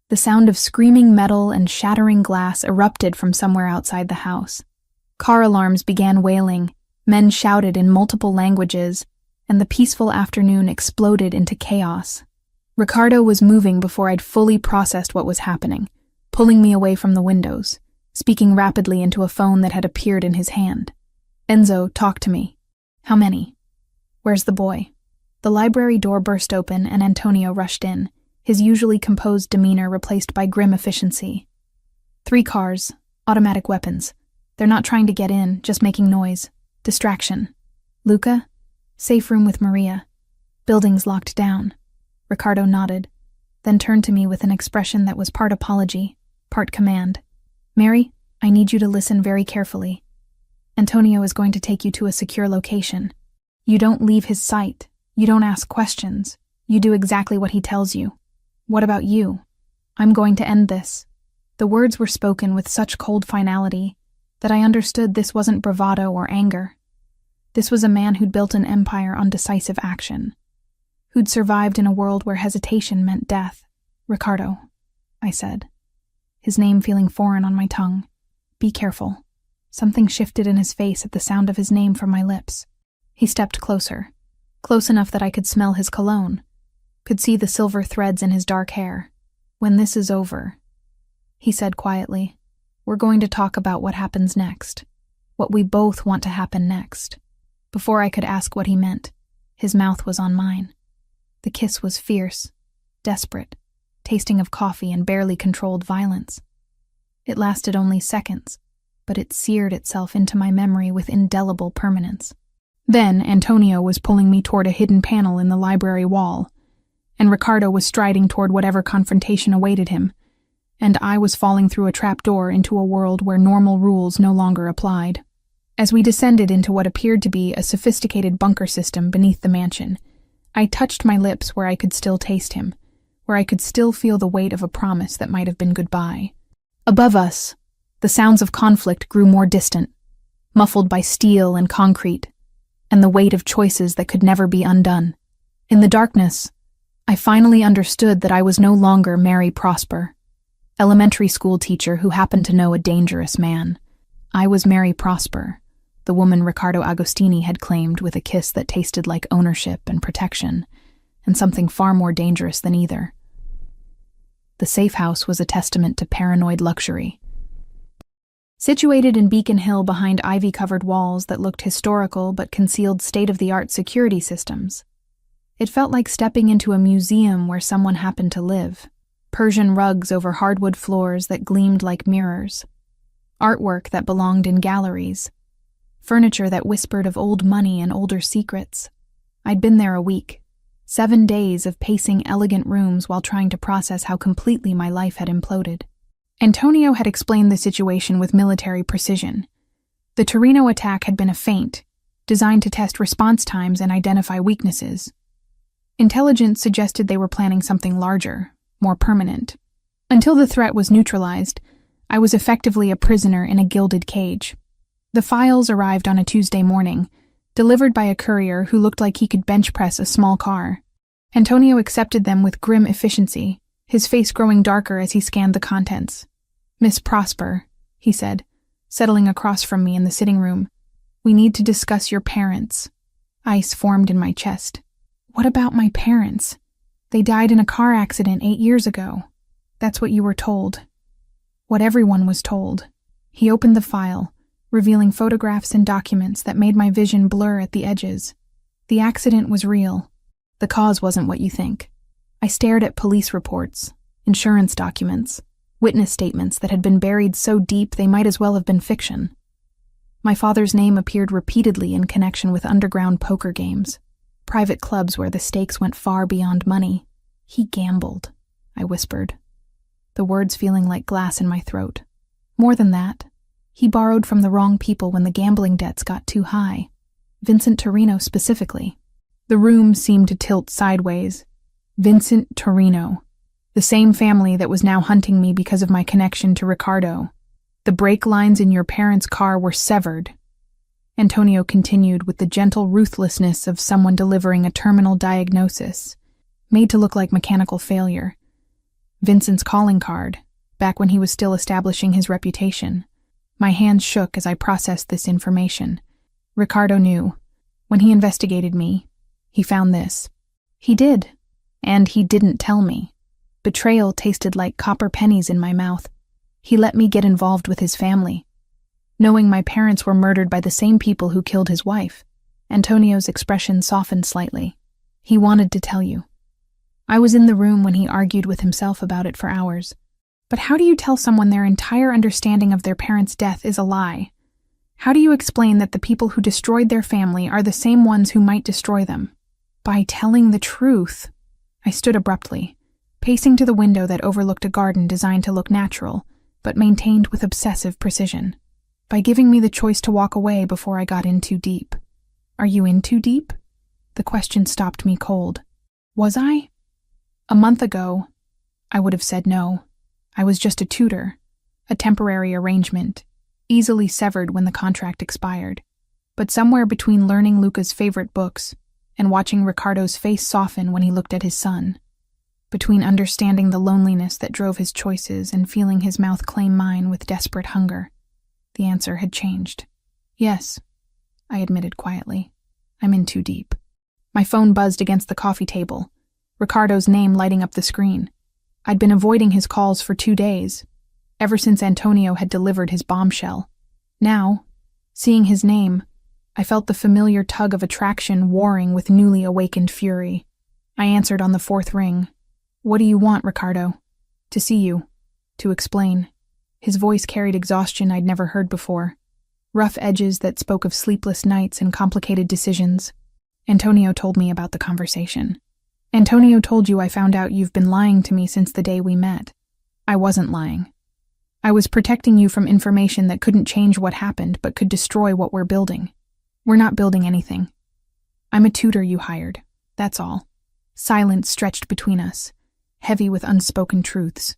the sound of screaming metal and shattering glass erupted from somewhere outside the house. Car alarms began wailing, men shouted in multiple languages, and the peaceful afternoon exploded into chaos. Ricardo was moving before I'd fully processed what was happening, pulling me away from the windows, speaking rapidly into a phone that had appeared in his hand. "Enzo, talk to me." "How many? Where's the boy?" The library door burst open and Antonio rushed in, his usually composed demeanor replaced by grim efficiency. "3 cars, automatic weapons. They're not trying to get in, just making noise. Distraction. Luca? Safe room with Maria. Building's locked down." Ricardo nodded, then turned to me with an expression that was part apology, part command. "Mary, I need you to listen very carefully. Antonio is going to take you to a secure location. You don't leave his sight. You don't ask questions. You do exactly what he tells you. What about you? I'm going to end this." The words were spoken with such cold finality that I understood this wasn't bravado or anger. This was a man who'd built an empire on decisive action, who'd survived in a world where hesitation meant death. "Ricardo," I said, his name feeling foreign on my tongue. "Be careful." Something shifted in his face at the sound of his name from my lips. He stepped closer, close enough that I could smell his cologne, could see the silver threads in his dark hair. "When this is over," he said quietly, "we're going to talk about what happens next, what we both want to happen next." Before I could ask what he meant, his mouth was on mine. The kiss was fierce, desperate, tasting of coffee and barely controlled violence. It lasted only seconds, but it seared itself into my memory with indelible permanence. Then Antonio was pulling me toward a hidden panel in the library wall, and Ricardo was striding toward whatever confrontation awaited him, and I was falling through a trapdoor into a world where normal rules no longer applied. As we descended into what appeared to be a sophisticated bunker system beneath the mansion, I touched my lips where I could still taste him, where I could still feel the weight of a promise that might have been goodbye. Above us, the sounds of conflict grew more distant, muffled by steel and concrete, and the weight of choices that could never be undone. In the darkness, I finally understood that I was no longer Mary Prosper, elementary school teacher who happened to know a dangerous man. I was Mary Prosper, the woman Riccardo Agostini had claimed with a kiss that tasted like ownership and protection, and something far more dangerous than either. The safe house was a testament to paranoid luxury. Situated in Beacon Hill behind ivy-covered walls that looked historical but concealed state-of-the-art security systems, it felt like stepping into a museum where someone happened to live. Persian rugs over hardwood floors that gleamed like mirrors, artwork that belonged in galleries, furniture that whispered of old money and older secrets. I'd been there a week, 7 days of pacing elegant rooms while trying to process how completely my life had imploded. Antonio had explained the situation with military precision. The Torino attack had been a feint, designed to test response times and identify weaknesses. Intelligence suggested they were planning something larger, more permanent. Until the threat was neutralized, I was effectively a prisoner in a gilded cage. The files arrived on a Tuesday morning, delivered by a courier who looked like he could bench press a small car. Antonio accepted them with grim efficiency, his face growing darker as he scanned the contents. "Miss Prosper," he said, settling across from me in the sitting room, "we need to discuss your parents." Ice formed in my chest. What about my parents? They died in a car accident 8 years ago. That's what you were told. What everyone was told. He opened the file, revealing photographs and documents that made my vision blur at the edges. The accident was real. The cause wasn't what you think. I stared at police reports, insurance documents, witness statements that had been buried so deep they might as well have been fiction. My father's name appeared repeatedly in connection with underground poker games, private clubs where the stakes went far beyond money. "He gambled," I whispered, the words feeling like glass in my throat. "More than that, he borrowed from the wrong people when the gambling debts got too high. Vincent Torino specifically." The room seemed to tilt sideways. Vincent Torino, the same family that was now hunting me because of my connection to Ricardo. "The brake lines in your parents' car were severed," Antonio continued with the gentle ruthlessness of someone delivering a terminal diagnosis, made to look like mechanical failure. Vincent's calling card, back when he was still establishing his reputation. My hands shook as I processed this information. Ricardo knew. When he investigated me, He found this. He did. And he didn't tell me. Betrayal tasted like copper pennies in my mouth. He let me get involved with his family, knowing my parents were murdered by the same people who killed his wife. Antonio's expression softened slightly. He wanted to tell you. I was in the room when he argued with himself about it for hours. But how do you tell someone their entire understanding of their parents' death is a lie? How do you explain that the people who destroyed their family are the same ones who might destroy them? By telling the truth. I stood abruptly, pacing to the window that overlooked a garden designed to look natural, but maintained with obsessive precision. By giving me the choice to walk away before I got in too deep. Are you in too deep? The question stopped me cold. Was I? A month ago, I would have said no. I was just a tutor, a temporary arrangement, easily severed when the contract expired. But somewhere between learning Luca's favorite books and watching Ricardo's face soften when he looked at his son, between understanding the loneliness that drove his choices and feeling his mouth claim mine with desperate hunger, the answer had changed. Yes, I admitted quietly. I'm in too deep. My phone buzzed against the coffee table, Ricardo's name lighting up the screen. I'd been avoiding his calls for 2 days, ever since Antonio had delivered his bombshell. Now, seeing his name, I felt the familiar tug of attraction warring with newly awakened fury. I answered on the 4th ring. What do you want, Ricardo? To see you. To explain. His voice carried exhaustion I'd never heard before. Rough edges that spoke of sleepless nights and complicated decisions. Antonio told me about the conversation. Antonio told you I found out you've been lying to me since the day we met. I wasn't lying. I was protecting you from information that couldn't change what happened but could destroy what we're building. We're not building anything. I'm a tutor you hired. That's all. Silence stretched between us, heavy with unspoken truths.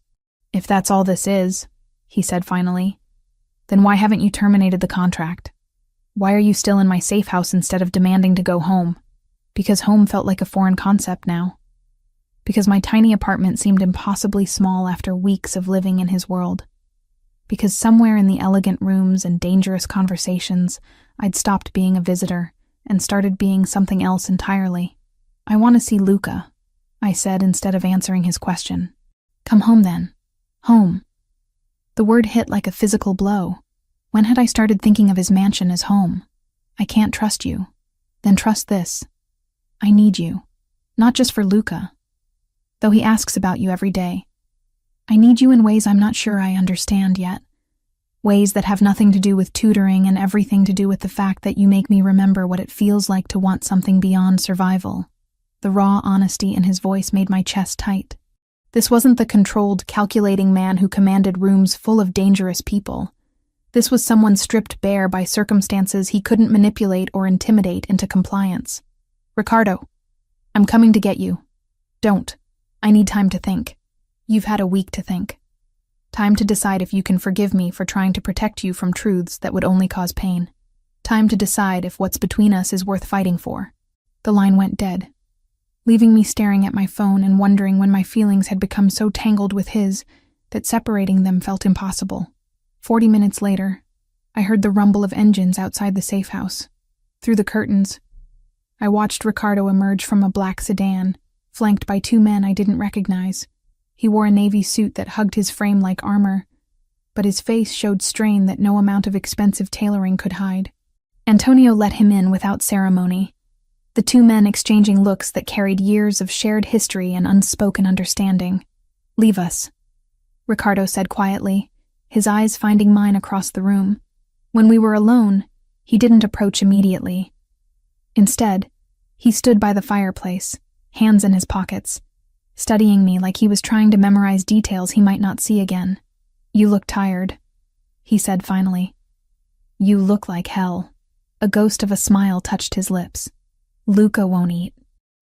If that's all this is, he said finally, then why haven't you terminated the contract? Why are you still in my safe house instead of demanding to go home? Because home felt like a foreign concept now. Because my tiny apartment seemed impossibly small after weeks of living in his world. Because somewhere in the elegant rooms and dangerous conversations, I'd stopped being a visitor and started being something else entirely. I want to see Luca, I said instead of answering his question. Come home then. Home. The word hit like a physical blow. When had I started thinking of his mansion as home? I can't trust you. Then trust this. I need you. Not just for Luca, though he asks about you every day. I need you in ways I'm not sure I understand yet. Ways that have nothing to do with tutoring and everything to do with the fact that you make me remember what it feels like to want something beyond survival. The raw honesty in his voice made my chest tight. This wasn't the controlled, calculating man who commanded rooms full of dangerous people. This was someone stripped bare by circumstances he couldn't manipulate or intimidate into compliance. Ricardo, I'm coming to get you. Don't. I need time to think. You've had a week to think. Time to decide if you can forgive me for trying to protect you from truths that would only cause pain. Time to decide if what's between us is worth fighting for. The line went dead, leaving me staring at my phone and wondering when my feelings had become so tangled with his that separating them felt impossible. 40 minutes later, I heard the rumble of engines outside the safe house. Through the curtains, I watched Ricardo emerge from a black sedan, flanked by 2 men I didn't recognize. He wore a navy suit that hugged his frame like armor, but his face showed strain that no amount of expensive tailoring could hide. Antonio let him in without ceremony, the 2 men exchanging looks that carried years of shared history and unspoken understanding. Leave us, Ricardo said quietly, his eyes finding mine across the room. When we were alone, he didn't approach immediately. Instead, he stood by the fireplace, hands in his pockets, studying me like he was trying to memorize details he might not see again. You look tired, he said finally. You look like hell. A ghost of a smile touched his lips. Luca won't eat.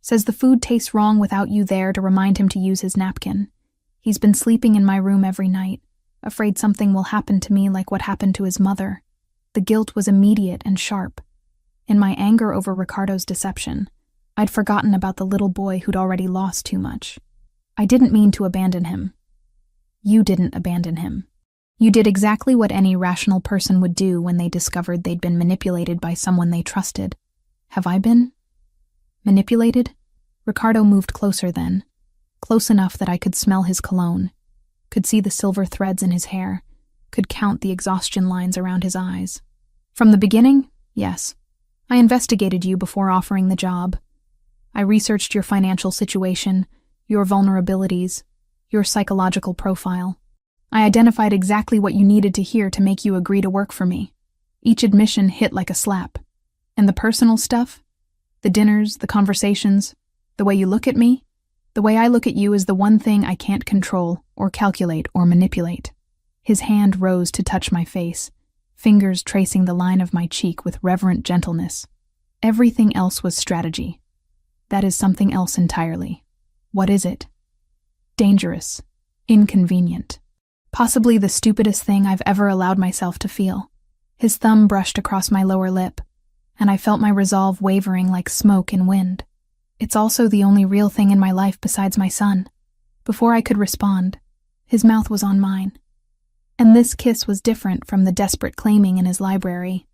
Says the food tastes wrong without you there to remind him to use his napkin. He's been sleeping in my room every night, afraid something will happen to me like what happened to his mother. The guilt was immediate and sharp. In my anger over Ricardo's deception, I'd forgotten about the little boy who'd already lost too much. I didn't mean to abandon him. You didn't abandon him. You did exactly what any rational person would do when they discovered they'd been manipulated by someone they trusted. Have I been? Manipulated? Ricardo moved closer then, close enough that I could smell his cologne, could see the silver threads in his hair, could count the exhaustion lines around his eyes. From the beginning, yes. I investigated you before offering the job. I researched your financial situation, your vulnerabilities, your psychological profile. I identified exactly what you needed to hear to make you agree to work for me. Each admission hit like a slap. And the personal stuff? The dinners, the conversations, the way you look at me? The way I look at you is the one thing I can't control or calculate or manipulate. His hand rose to touch my face, fingers tracing the line of my cheek with reverent gentleness. Everything else was strategy. That is something else entirely. What is it? Dangerous. Inconvenient. Possibly the stupidest thing I've ever allowed myself to feel. His thumb brushed across my lower lip, and I felt my resolve wavering like smoke in wind. It's also the only real thing in my life besides my son. Before I could respond, his mouth was on mine. And this kiss was different from the desperate claiming in his library.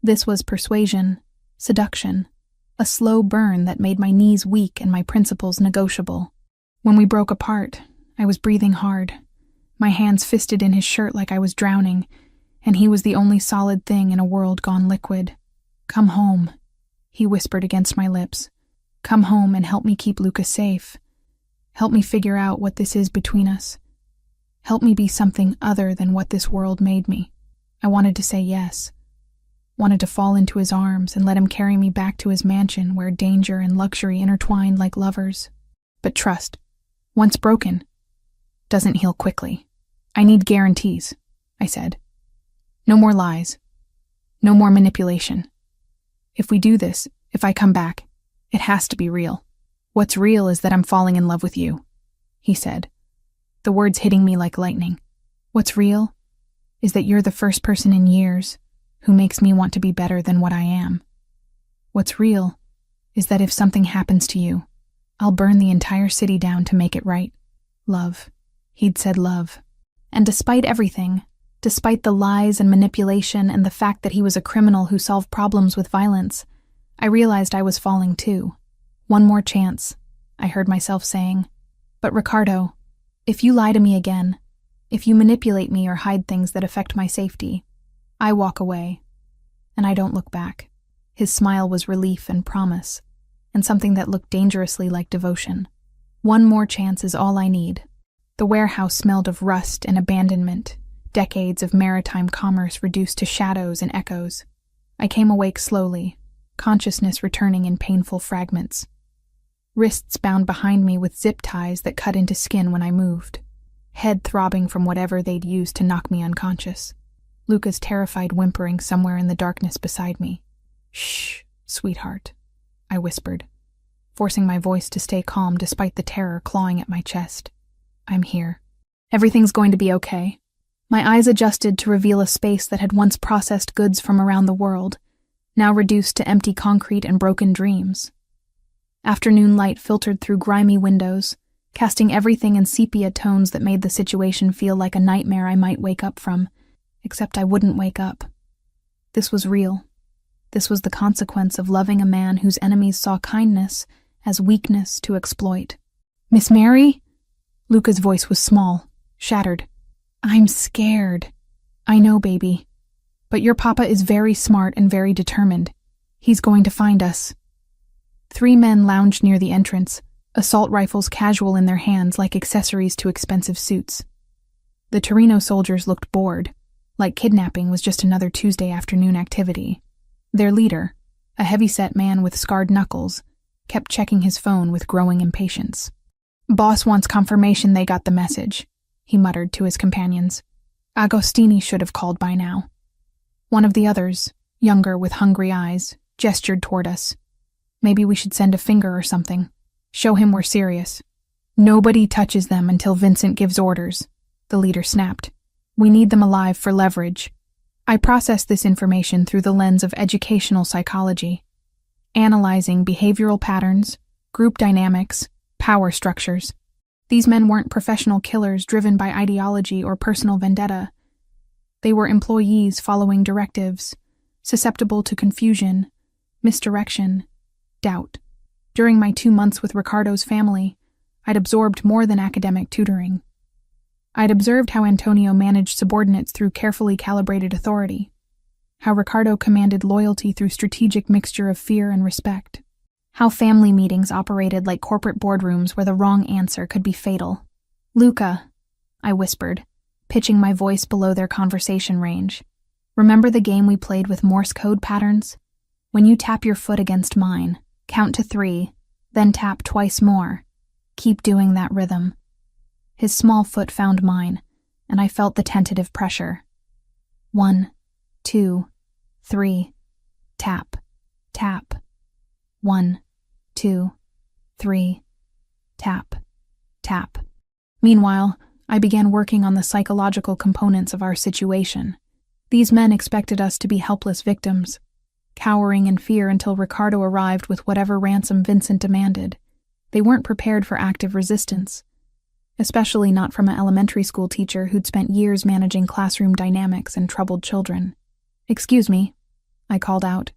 This was persuasion, seduction, a slow burn that made my knees weak and my principles negotiable. When we broke apart, I was breathing hard, my hands fisted in his shirt like I was drowning, and he was the only solid thing in a world gone liquid. "Come home," he whispered against my lips. "Come home and help me keep Lucas safe. Help me figure out what this is between us. Help me be something other than what this world made me." I wanted to say yes. Wanted to fall into his arms and let him carry me back to his mansion where danger and luxury intertwined like lovers. But trust, once broken, doesn't heal quickly. "I need guarantees," I said. "No more lies. No more manipulation. If we do this, if I come back, it has to be real. What's real is that I'm falling in love with you," he said, the words hitting me like lightning. "What's real is that you're the first person in years who makes me want to be better than what I am. What's real is that if something happens to you, I'll burn the entire city down to make it right. Love." He'd said love. And despite everything, despite the lies and manipulation and the fact that he was a criminal who solved problems with violence, I realized I was falling too. "One more chance," I heard myself saying. "But Ricardo, if you lie to me again, if you manipulate me or hide things that affect my safety, I walk away, and I don't look back." His smile was relief and promise, and something that looked dangerously like devotion. One more chance is all I need. The warehouse smelled of rust and abandonment, decades of maritime commerce reduced to shadows and echoes. I came awake slowly, consciousness returning in painful fragments. Wrists bound behind me with zip ties that cut into skin when I moved. Head throbbing from whatever they'd used to knock me unconscious. Luca's terrified whimpering somewhere in the darkness beside me. "Shh, sweetheart," I whispered, forcing my voice to stay calm despite the terror clawing at my chest. "I'm here. Everything's going to be okay." My eyes adjusted to reveal a space that had once processed goods from around the world, now reduced to empty concrete and broken dreams. Afternoon light filtered through grimy windows, casting everything in sepia tones that made the situation feel like a nightmare I might wake up from, except I wouldn't wake up. This was real. This was the consequence of loving a man whose enemies saw kindness as weakness to exploit. "Miss Mary?" Luca's voice was small, shattered. "I'm scared." "I know, baby. But your papa is very smart and very determined. He's going to find us." 3 men lounged near the entrance, assault rifles casual in their hands like accessories to expensive suits. The Torino soldiers looked bored, like kidnapping was just another Tuesday afternoon activity. Their leader, a heavy-set man with scarred knuckles, kept checking his phone with growing impatience. "Boss wants confirmation they got the message," he muttered to his companions. "Agostini should have called by now." One of the others, younger with hungry eyes, gestured toward us. "Maybe we should send a finger or something. Show him we're serious." "Nobody touches them until Vincent gives orders," the leader snapped. "We need them alive for leverage." I processed this information through the lens of educational psychology, analyzing behavioral patterns, group dynamics, power structures. These men weren't professional killers driven by ideology or personal vendetta. They were employees following directives, susceptible to confusion, misdirection, doubt. During my 2 months with Ricardo's family, I'd absorbed more than academic tutoring. I'd observed how Antonio managed subordinates through carefully calibrated authority, how Ricardo commanded loyalty through strategic mixture of fear and respect, how family meetings operated like corporate boardrooms where the wrong answer could be fatal. "Luca," I whispered, pitching my voice below their conversation range. "Remember the game we played with Morse code patterns? When you tap your foot against mine, count to 3, then tap twice more. Keep doing that rhythm." His small foot found mine, and I felt the tentative pressure. 1, 2, 3, tap, tap. 1, 2, 3, tap, tap. Meanwhile, I began working on the psychological components of our situation. These men expected us to be helpless victims, cowering in fear until Ricardo arrived with whatever ransom Vincent demanded. They weren't prepared for active resistance, especially not from an elementary school teacher who'd spent years managing classroom dynamics and troubled children. "Excuse me," I called out,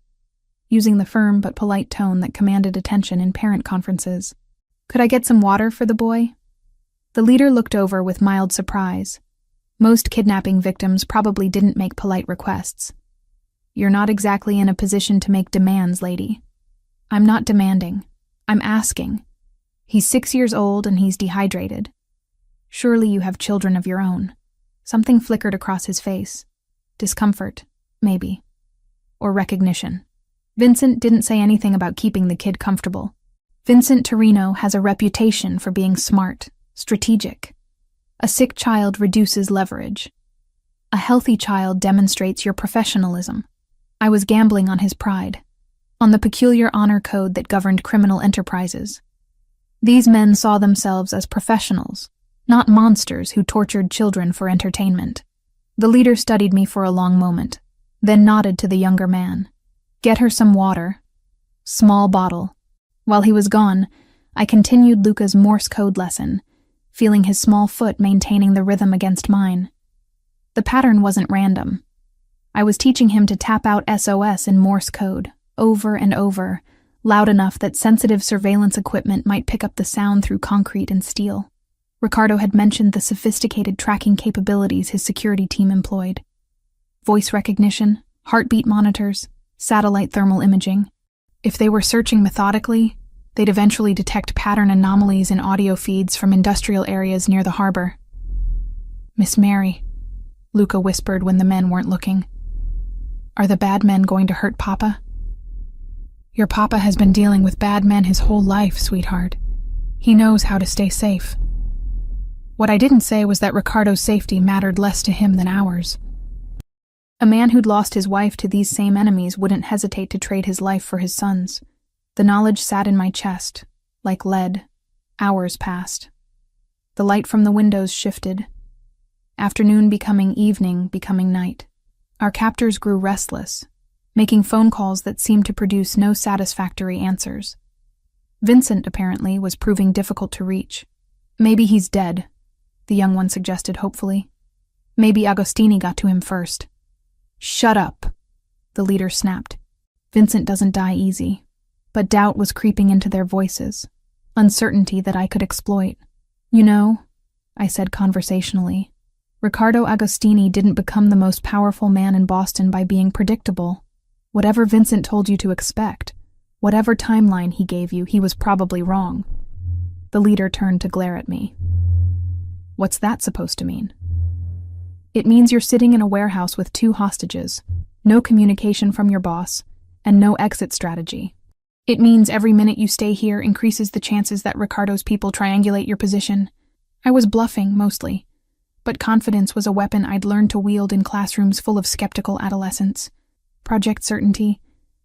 using the firm but polite tone that commanded attention in parent conferences. "Could I get some water for the boy?" The leader looked over with mild surprise. Most kidnapping victims probably didn't make polite requests. "You're not exactly in a position to make demands, lady." "I'm not demanding. I'm asking. He's 6 years old and he's dehydrated. Surely you have children of your own." Something flickered across his face. Discomfort, maybe. Or recognition. Vincent didn't say anything about keeping the kid comfortable. Vincent Torino has a reputation for being smart, strategic. A sick child reduces leverage. A healthy child demonstrates your professionalism. I was gambling on his pride, on the peculiar honor code that governed criminal enterprises. These men saw themselves as professionals, not monsters who tortured children for entertainment. The leader studied me for a long moment, then nodded to the younger man. "Get her some water. Small bottle." While he was gone, I continued Luca's Morse code lesson, feeling his small foot maintaining the rhythm against mine. The pattern wasn't random. I was teaching him to tap out SOS in Morse code, over and over, loud enough that sensitive surveillance equipment might pick up the sound through concrete and steel. Ricardo had mentioned the sophisticated tracking capabilities his security team employed. Voice recognition, heartbeat monitors, satellite thermal imaging. If they were searching methodically, they'd eventually detect pattern anomalies in audio feeds from industrial areas near the harbor. "Miss Mary," Luca whispered when the men weren't looking. "Are the bad men going to hurt Papa?" "Your Papa has been dealing with bad men his whole life, sweetheart. He knows how to stay safe." What I didn't say was that Ricardo's safety mattered less to him than ours. A man who'd lost his wife to these same enemies wouldn't hesitate to trade his life for his son's. The knowledge sat in my chest, like lead. Hours passed. The light from the windows shifted. Afternoon becoming evening, becoming night. Our captors grew restless, making phone calls that seemed to produce no satisfactory answers. Vincent, apparently, was proving difficult to reach. "Maybe he's dead," the young one suggested hopefully. "Maybe Agostini got to him first." "Shut up," the leader snapped. Vincent doesn't die easy, but doubt was creeping into their voices, uncertainty that I could exploit. "You know," I said conversationally, "Riccardo Agostini didn't become the most powerful man in Boston by being predictable. Whatever Vincent told you to expect, whatever timeline he gave you, he was probably wrong." The leader turned to glare at me. "What's that supposed to mean?" "It means you're sitting in a warehouse with 2 hostages, no communication from your boss, and no exit strategy. It means every minute you stay here increases the chances that Ricardo's people triangulate your position." I was bluffing, mostly, but confidence was a weapon I'd learned to wield in classrooms full of skeptical adolescents. Project certainty,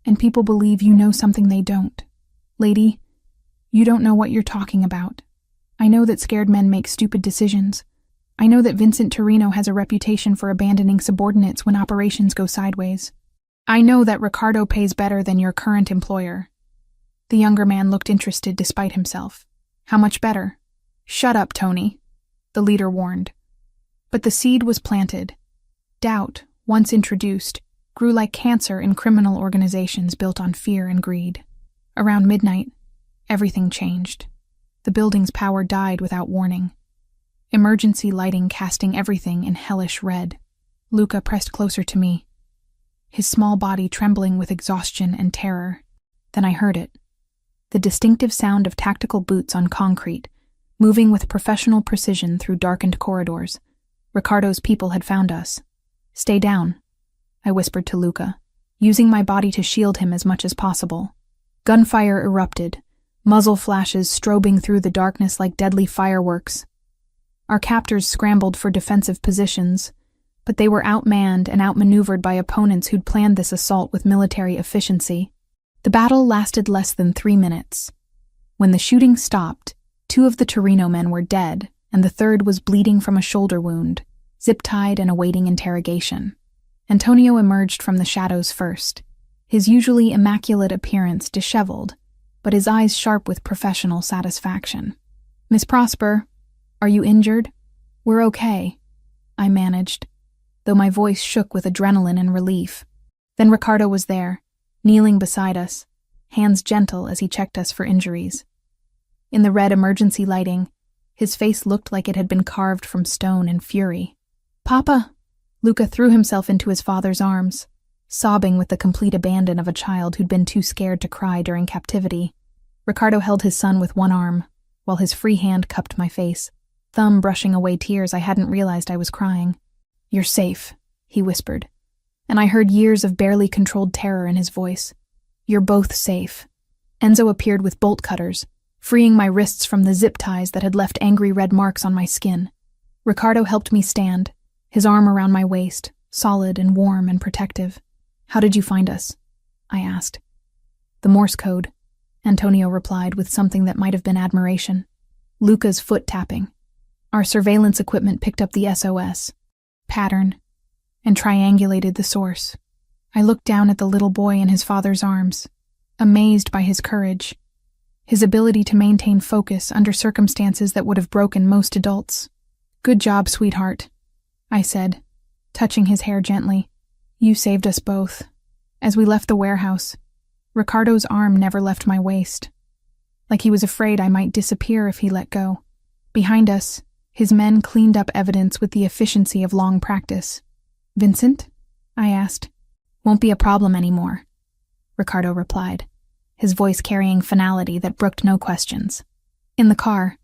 and people believe you know something they don't. "Lady, you don't know what you're talking about. I know that scared men make stupid decisions. I know that Vincent Torino has a reputation for abandoning subordinates when operations go sideways. I know that Ricardo pays better than your current employer." The younger man looked interested despite himself. "How much better?" "Shut up, Tony," the leader warned. But the seed was planted. Doubt, once introduced, grew like cancer in criminal organizations built on fear and greed. Around midnight, Everything changed. The building's power died without warning. Emergency lighting casting everything in hellish red. Luca pressed closer to me, his small body trembling with exhaustion and terror. Then I heard it. The distinctive sound of tactical boots on concrete, moving with professional precision through darkened corridors. Ricardo's people had found us. "Stay down," I whispered to Luca, using my body to shield him as much as possible. Gunfire erupted, muzzle flashes strobing through the darkness like deadly fireworks. Our captors scrambled for defensive positions, but they were outmanned and outmaneuvered by opponents who'd planned this assault with military efficiency. The battle lasted less than 3 minutes. When the shooting stopped, 2 of the Torino men were dead, and the third was bleeding from a shoulder wound, zip-tied and awaiting interrogation. Antonio emerged from the shadows first, his usually immaculate appearance disheveled, but his eyes sharp with professional satisfaction. "Miss Prosper, are you injured?" "We're okay," I managed, though my voice shook with adrenaline and relief. Then Ricardo was there, kneeling beside us, hands gentle as he checked us for injuries. In the red emergency lighting, his face looked like it had been carved from stone in fury. "Papa!" Luca threw himself into his father's arms, sobbing with the complete abandon of a child who'd been too scared to cry during captivity. Ricardo held his son with one arm, while his free hand cupped my face, thumb brushing away tears I hadn't realized I was crying. "You're safe," he whispered, and I heard years of barely controlled terror in his voice. "You're both safe." Enzo appeared with bolt cutters, freeing my wrists from the zip ties that had left angry red marks on my skin. Ricardo helped me stand, his arm around my waist, solid and warm and protective. "How did you find us?" I asked. "The Morse code," Antonio replied with something that might have been admiration. "Luca's foot tapping. Our surveillance equipment picked up the SOS pattern and triangulated the source." I looked down at the little boy in his father's arms, amazed by his courage, his ability to maintain focus under circumstances that would have broken most adults. "Good job, sweetheart," I said, touching his hair gently. "You saved us both." As we left the warehouse, Ricardo's arm never left my waist, like he was afraid I might disappear if he let go. Behind us, his men cleaned up evidence with the efficiency of long practice. "Vincent?" I asked. "Won't be a problem anymore," Ricardo replied, his voice carrying finality that brooked no questions. In the car,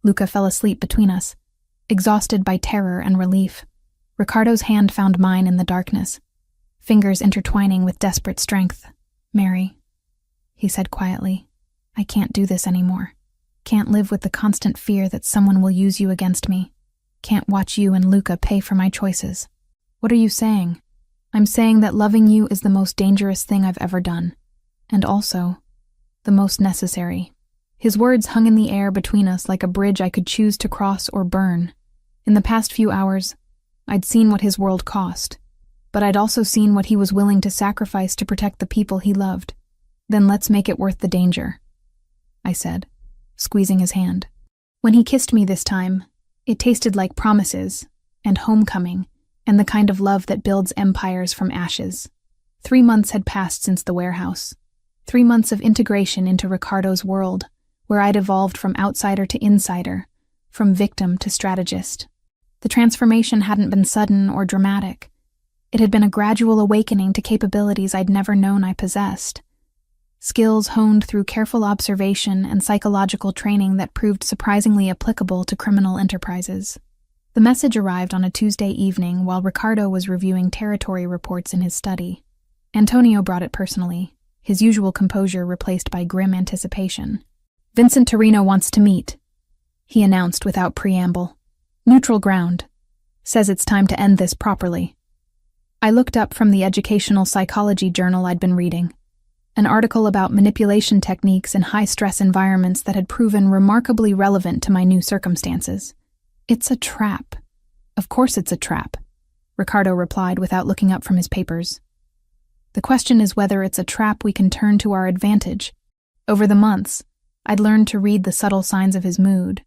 Luca fell asleep between us, exhausted by terror and relief. Ricardo's hand found mine in the darkness, fingers intertwining with desperate strength. "Mary," he said quietly, "I can't do this anymore. Can't live with the constant fear that someone will use you against me. Can't watch you and Luca pay for my choices." "What are you saying?" "I'm saying that loving you is the most dangerous thing I've ever done, and also the most necessary." His words hung in the air between us like a bridge I could choose to cross or burn. In the past few hours, I'd seen what his world cost, but I'd also seen what he was willing to sacrifice to protect the people he loved. "Then let's make it worth the danger," I said, squeezing his hand. When he kissed me this time, it tasted like promises and homecoming and the kind of love that builds empires from ashes. 3 months had passed since the warehouse. 3 months of integration into Ricardo's world, where I'd evolved from outsider to insider, from victim to strategist. The transformation hadn't been sudden or dramatic. It had been a gradual awakening to capabilities I'd never known I possessed. Skills honed through careful observation and psychological training that proved surprisingly applicable to criminal enterprises. The message arrived on a Tuesday evening while Ricardo was reviewing territory reports in his study. Antonio brought it personally, his usual composure replaced by grim anticipation. "Vincent Torino wants to meet," he announced without preamble. "Neutral ground. Says it's time to end this properly." I looked up from the educational psychology journal I'd been reading, an article about manipulation techniques in high-stress environments that had proven remarkably relevant to my new circumstances. "It's a trap." "Of course it's a trap," Ricardo replied without looking up from his papers. "The question is whether it's a trap we can turn to our advantage." Over the months, I'd learned to read the subtle signs of his mood,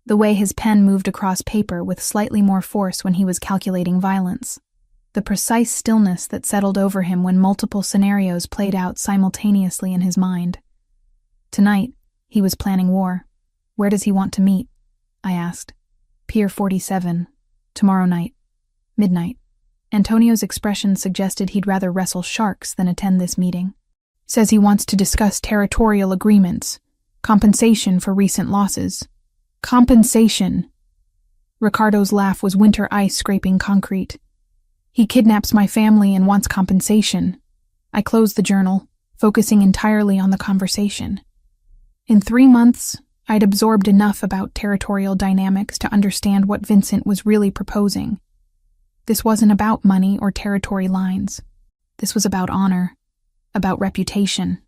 the way his pen moved across paper with slightly more force when he was calculating violence, the precise stillness that settled over him when multiple scenarios played out simultaneously in his mind. Tonight, He was planning war. Where does he want to meet? I asked. Pier 47. Tomorrow night. Midnight. Antonio's expression suggested he'd rather wrestle sharks than attend this meeting. Says he wants to discuss territorial agreements, compensation for recent losses. Compensation! Ricardo's laugh was winter ice scraping concrete. He kidnaps my family and wants compensation. I closed the journal, focusing entirely on the conversation. In 3 months, I'd absorbed enough about territorial dynamics to understand what Vincent was really proposing. This wasn't about money or territory lines. This was about honor, about reputation,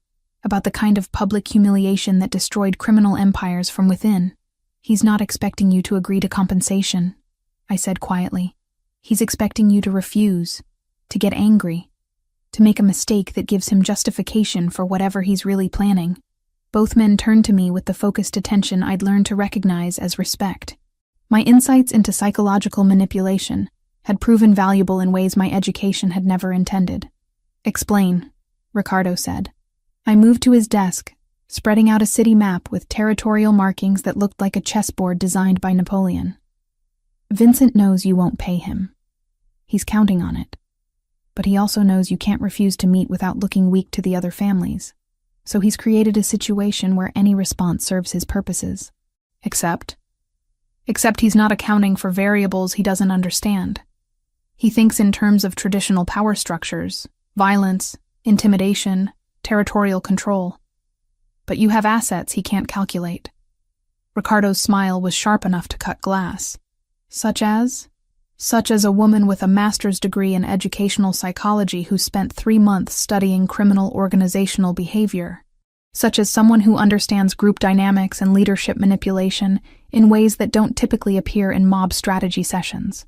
about the kind of public humiliation that destroyed criminal empires from within. He's not expecting you to agree to compensation, I said quietly. He's expecting you to refuse, to get angry, to make a mistake that gives him justification for whatever he's really planning. Both men turned to me with the focused attention I'd learned to recognize as respect. My insights into psychological manipulation had proven valuable in ways my education had never intended. Explain, Ricardo said. I moved to his desk, spreading out a city map with territorial markings that looked like a chessboard designed by Napoleon. Vincent knows you won't pay him. He's counting on it. But he also knows you can't refuse to meet without looking weak to the other families. So he's created a situation where any response serves his purposes. Except he's not accounting for variables he doesn't understand. He thinks in terms of traditional power structures, violence, intimidation, territorial control. But you have assets he can't calculate. Ricardo's smile was sharp enough to cut glass. Such as a woman with a master's degree in educational psychology who spent 3 months studying criminal organizational behavior. Such as someone who understands group dynamics and leadership manipulation in ways that don't typically appear in mob strategy sessions.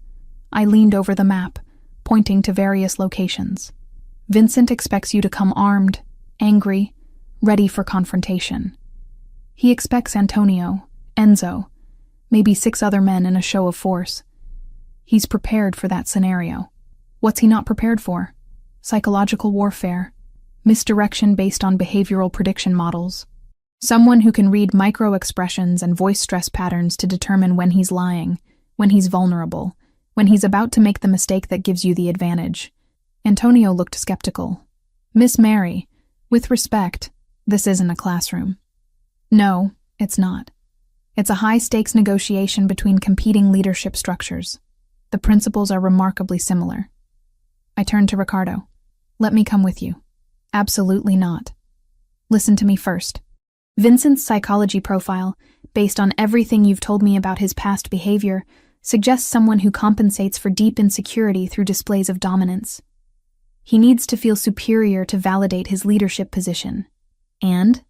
I leaned over the map, pointing to various locations. Vincent expects you to come armed, angry, ready for confrontation. He expects Antonio, Enzo, maybe 6 other men in a show of force. He's prepared for that scenario. What's he not prepared for? Psychological warfare, misdirection based on behavioral prediction models. Someone who can read micro-expressions and voice stress patterns to determine when he's lying, when he's vulnerable, when he's about to make the mistake that gives you the advantage. Antonio looked skeptical. Miss Mary, with respect, this isn't a classroom. No, it's not. It's a high-stakes negotiation between competing leadership structures. The principles are remarkably similar. I turned to Ricardo. Let me come with you. Absolutely not. Listen to me first. Vincent's psychology profile, based on everything you've told me about his past behavior, suggests someone who compensates for deep insecurity through displays of dominance. He needs to feel superior to validate his leadership position. And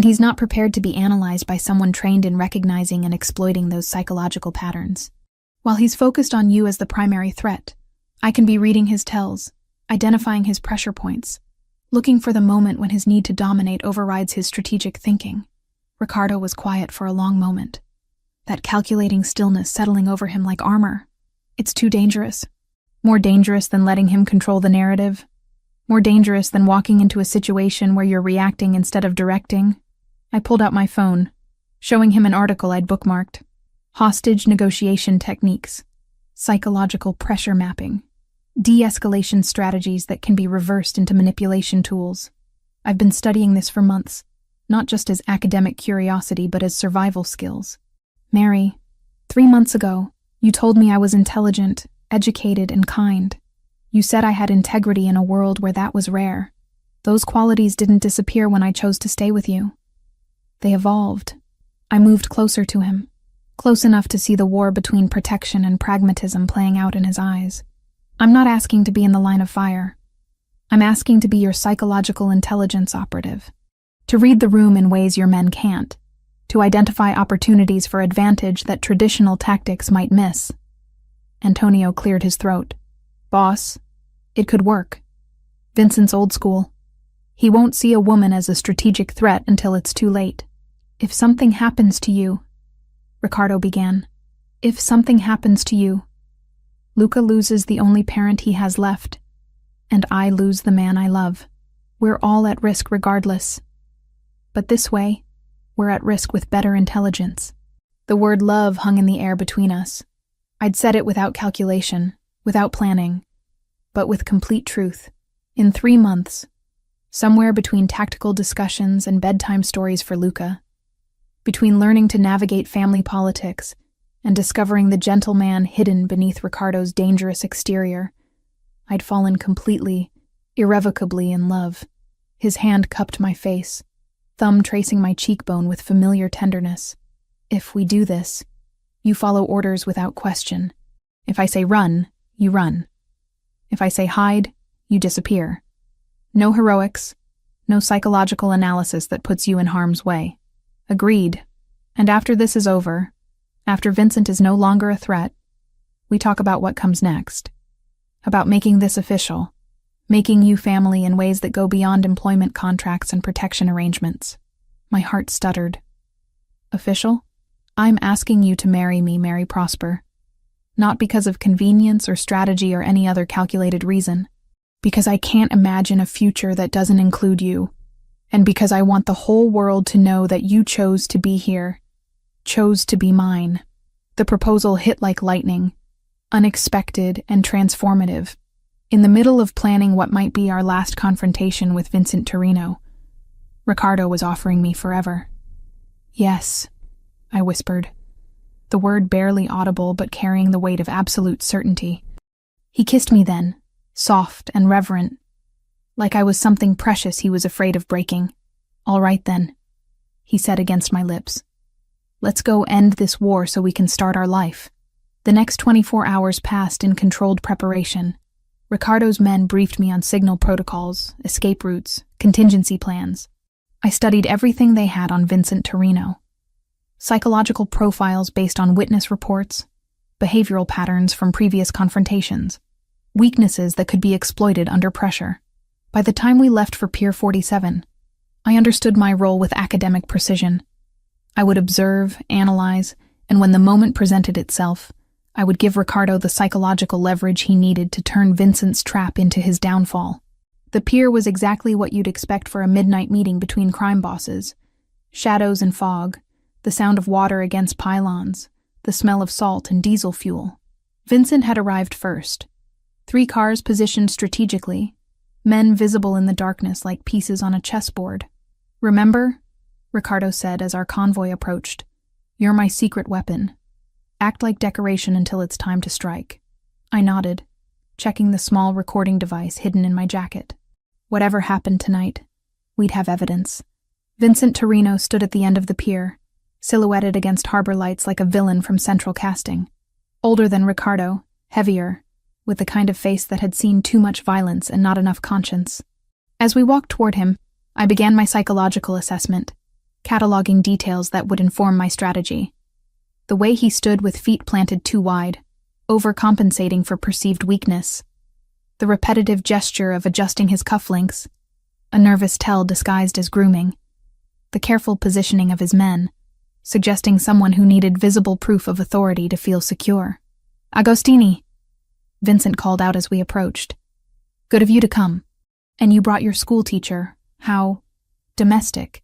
he's not prepared to be analyzed by someone trained in recognizing and exploiting those psychological patterns. While he's focused on you as the primary threat, I can be reading his tells, identifying his pressure points, looking for the moment when his need to dominate overrides his strategic thinking. Ricardo was quiet for a long moment, that calculating stillness settling over him like armor. It's too dangerous. More dangerous than letting him control the narrative. More dangerous than walking into a situation where you're reacting instead of directing. I pulled out my phone, showing him an article I'd bookmarked. Hostage negotiation techniques, psychological pressure mapping, de-escalation strategies that can be reversed into manipulation tools. I've been studying this for months, not just as academic curiosity but as survival skills. Mary, 3 months ago, you told me I was intelligent, educated, and kind. You said I had integrity in a world where that was rare. Those qualities didn't disappear when I chose to stay with you. They evolved. I moved closer to him, close enough to see the war between protection and pragmatism playing out in his eyes. I'm not asking to be in the line of fire. I'm asking to be your psychological intelligence operative, to read the room in ways your men can't, to identify opportunities for advantage that traditional tactics might miss. Antonio cleared his throat. Boss, it could work. Vincent's old school. He won't see a woman as a strategic threat until it's too late. If something happens to you, Ricardo began. If something happens to you, Luca loses the only parent he has left, and I lose the man I love. We're all at risk regardless. But this way, We're at risk with better intelligence. The word love hung in the air between us. I'd said it without calculation, without planning, but with complete truth. In 3 months, somewhere between tactical discussions and bedtime stories for Luca, between learning to navigate family politics and discovering the gentleman hidden beneath Ricardo's dangerous exterior, I'd fallen completely, irrevocably in love. His hand cupped my face, thumb tracing my cheekbone with familiar tenderness. If we do this, you follow orders without question. If I say run, you run. If I say hide, you disappear. No heroics, no psychological analysis that puts you in harm's way. Agreed. And after this is over, after Vincent is no longer a threat, we talk about what comes next. About making this official, making you family in ways that go beyond employment contracts and protection arrangements. My heart stuttered. Official? I'm asking you to marry me, Mary Prosper. Not because of convenience or strategy or any other calculated reason. Because I can't imagine a future that doesn't include you. And because I want the whole world to know that you chose to be here. Chose to be mine. The proposal hit like lightning. Unexpected and transformative. In the middle of planning what might be our last confrontation with Vincent Torino, Ricardo was offering me forever. Yes, I whispered, the word barely audible but carrying the weight of absolute certainty. He kissed me then, soft and reverent, like I was something precious he was afraid of breaking. All right then, he said against my lips. Let's go end this war so we can start our life. The next 24 hours passed in controlled preparation. Ricardo's men briefed me on signal protocols, escape routes, contingency plans. I studied everything they had on Vincent Torino. Psychological profiles based on witness reports, behavioral patterns from previous confrontations, weaknesses that could be exploited under pressure. By the time we left for Pier 47, I understood my role with academic precision. I would observe, analyze, and when the moment presented itself, I would give Ricardo the psychological leverage he needed to turn Vincent's trap into his downfall. The pier was exactly what you'd expect for a midnight meeting between crime bosses. Shadows and fog, the sound of water against pylons, the smell of salt and diesel fuel. Vincent had arrived first. 3 cars positioned strategically, men visible in the darkness like pieces on a chessboard. Remember? Ricardo said as our convoy approached. You're my secret weapon. Act like decoration until it's time to strike. I nodded, checking the small recording device hidden in my jacket. Whatever happened tonight, we'd have evidence. Vincent Torino stood at the end of the pier, silhouetted against harbor lights like a villain from central casting. Older than Ricardo, heavier, with the kind of face that had seen too much violence and not enough conscience. As we walked toward him, I began my psychological assessment, cataloging details that would inform my strategy. The way he stood with feet planted too wide, overcompensating for perceived weakness. The repetitive gesture of adjusting his cufflinks, a nervous tell disguised as grooming. The careful positioning of his men, suggesting someone who needed visible proof of authority to feel secure. Agostini, Vincent called out as we approached. Good of you to come. And you brought your school teacher. How domestic.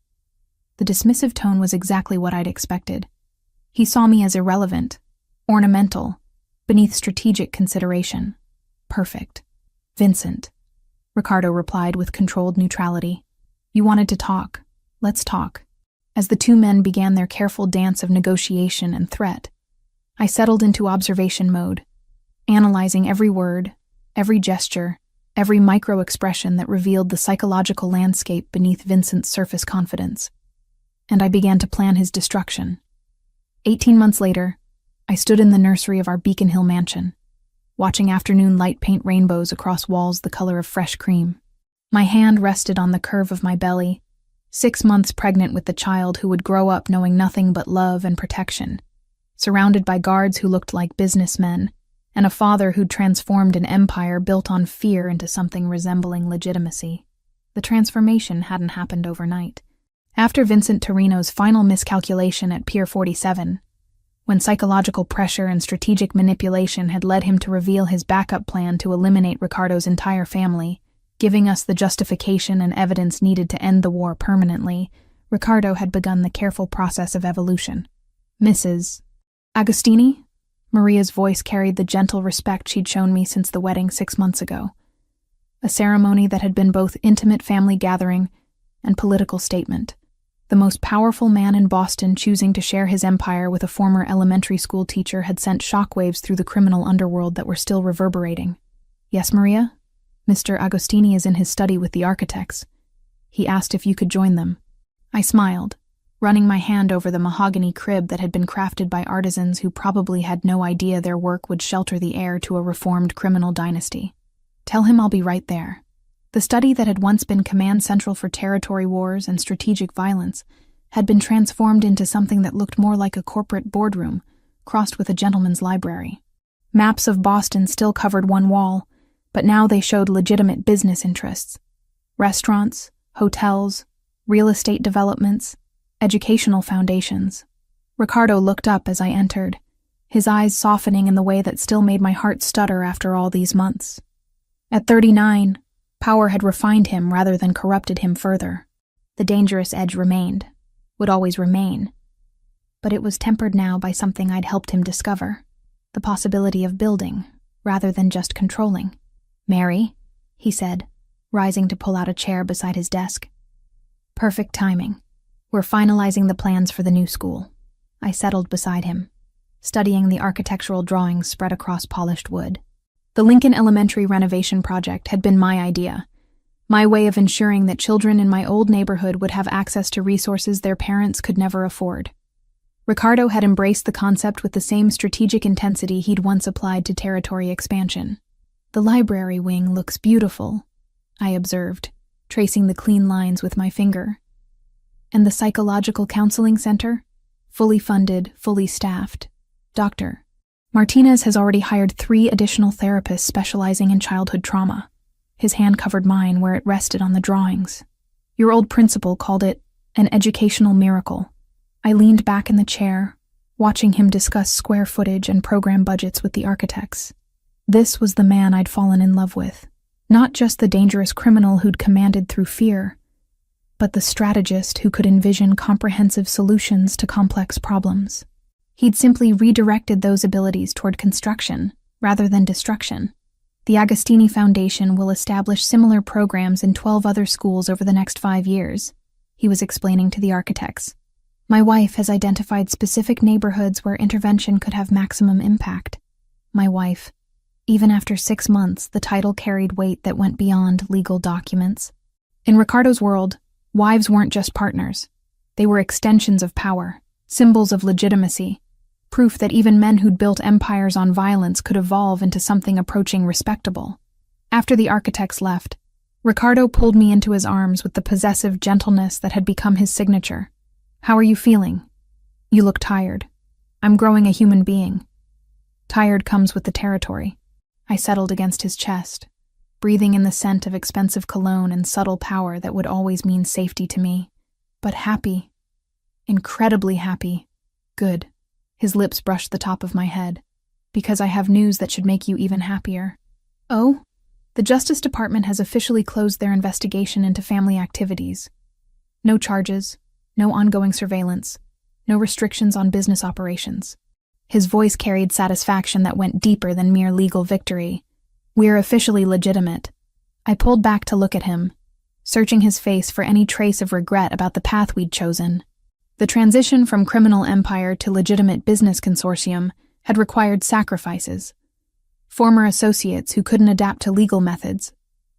The dismissive tone was exactly what I'd expected. He saw me as irrelevant, ornamental, beneath strategic consideration. Perfect. Vincent, Ricardo replied with controlled neutrality. You wanted to talk. Let's talk. As the 2 men began their careful dance of negotiation and threat, I settled into observation mode, analyzing every word, every gesture, every micro-expression that revealed the psychological landscape beneath Vincent's surface confidence. And I began to plan his destruction. 18 months later, I stood in the nursery of our Beacon Hill mansion, watching afternoon light paint rainbows across walls the color of fresh cream. My hand rested on the curve of my belly, 6 months pregnant with the child who would grow up knowing nothing but love and protection, surrounded by guards who looked like businessmen, and a father who'd transformed an empire built on fear into something resembling legitimacy. The transformation hadn't happened overnight. After Vincent Torino's final miscalculation at Pier 47, when psychological pressure and strategic manipulation had led him to reveal his backup plan to eliminate Ricardo's entire family, giving us the justification and evidence needed to end the war permanently, Ricardo had begun the careful process of evolution. Mrs. Agostini? Maria's voice carried the gentle respect she'd shown me since the wedding 6 months ago. A ceremony that had been both intimate family gathering and political statement. The most powerful man in Boston choosing to share his empire with a former elementary school teacher had sent shockwaves through the criminal underworld that were still reverberating. Yes, Maria? Mr. Agostini is in his study with the architects. He asked if you could join them. I smiled, running my hand over the mahogany crib that had been crafted by artisans who probably had no idea their work would shelter the heir to a reformed criminal dynasty. Tell him I'll be right there. The study that had once been command central for territory wars and strategic violence had been transformed into something that looked more like a corporate boardroom, crossed with a gentleman's library. Maps of Boston still covered one wall, but now they showed legitimate business interests. Restaurants, hotels, real estate developments, educational foundations. Ricardo looked up as I entered, his eyes softening in the way that still made my heart stutter after all these months. At 39, power had refined him rather than corrupted him further. The dangerous edge remained, would always remain, but it was tempered now by something I'd helped him discover, the possibility of building rather than just controlling. Mary, he said, rising to pull out a chair beside his desk. Perfect timing. We're finalizing the plans for the new school. I settled beside him, studying the architectural drawings spread across polished wood. The Lincoln Elementary renovation project had been my idea, my way of ensuring that children in my old neighborhood would have access to resources their parents could never afford. Ricardo had embraced the concept with the same strategic intensity he'd once applied to territory expansion. The library wing looks beautiful, I observed, tracing the clean lines with my finger. And the psychological counseling center? Fully funded, fully staffed. Dr. Martinez has already hired 3 additional therapists specializing in childhood trauma. His hand covered mine where it rested on the drawings. Your old principal called it an educational miracle. I leaned back in the chair, watching him discuss square footage and program budgets with the architects. This was the man I'd fallen in love with. Not just the dangerous criminal who'd commanded through fear, but the strategist who could envision comprehensive solutions to complex problems. He'd simply redirected those abilities toward construction, rather than destruction. The Agostini Foundation will establish similar programs in 12 other schools over the next 5 years, he was explaining to the architects. My wife has identified specific neighborhoods where intervention could have maximum impact. My wife. Even after 6 months, the title carried weight that went beyond legal documents. In Ricardo's world, wives weren't just partners. They were extensions of power, symbols of legitimacy, proof that even men who'd built empires on violence could evolve into something approaching respectable. After the architects left, Ricardo pulled me into his arms with the possessive gentleness that had become his signature. How are you feeling? You look tired. I'm growing a human being. Tired comes with the territory. I settled against his chest, breathing in the scent of expensive cologne and subtle power that would always mean safety to me. But happy. Incredibly happy. Good. His lips brushed the top of my head. Because I have news that should make you even happier. Oh? The Justice Department has officially closed their investigation into family activities. No charges, no ongoing surveillance, no restrictions on business operations. His voice carried satisfaction that went deeper than mere legal victory. We're officially legitimate. I pulled back to look at him, searching his face for any trace of regret about the path we'd chosen. The transition from criminal empire to legitimate business consortium had required sacrifices. Former associates who couldn't adapt to legal methods,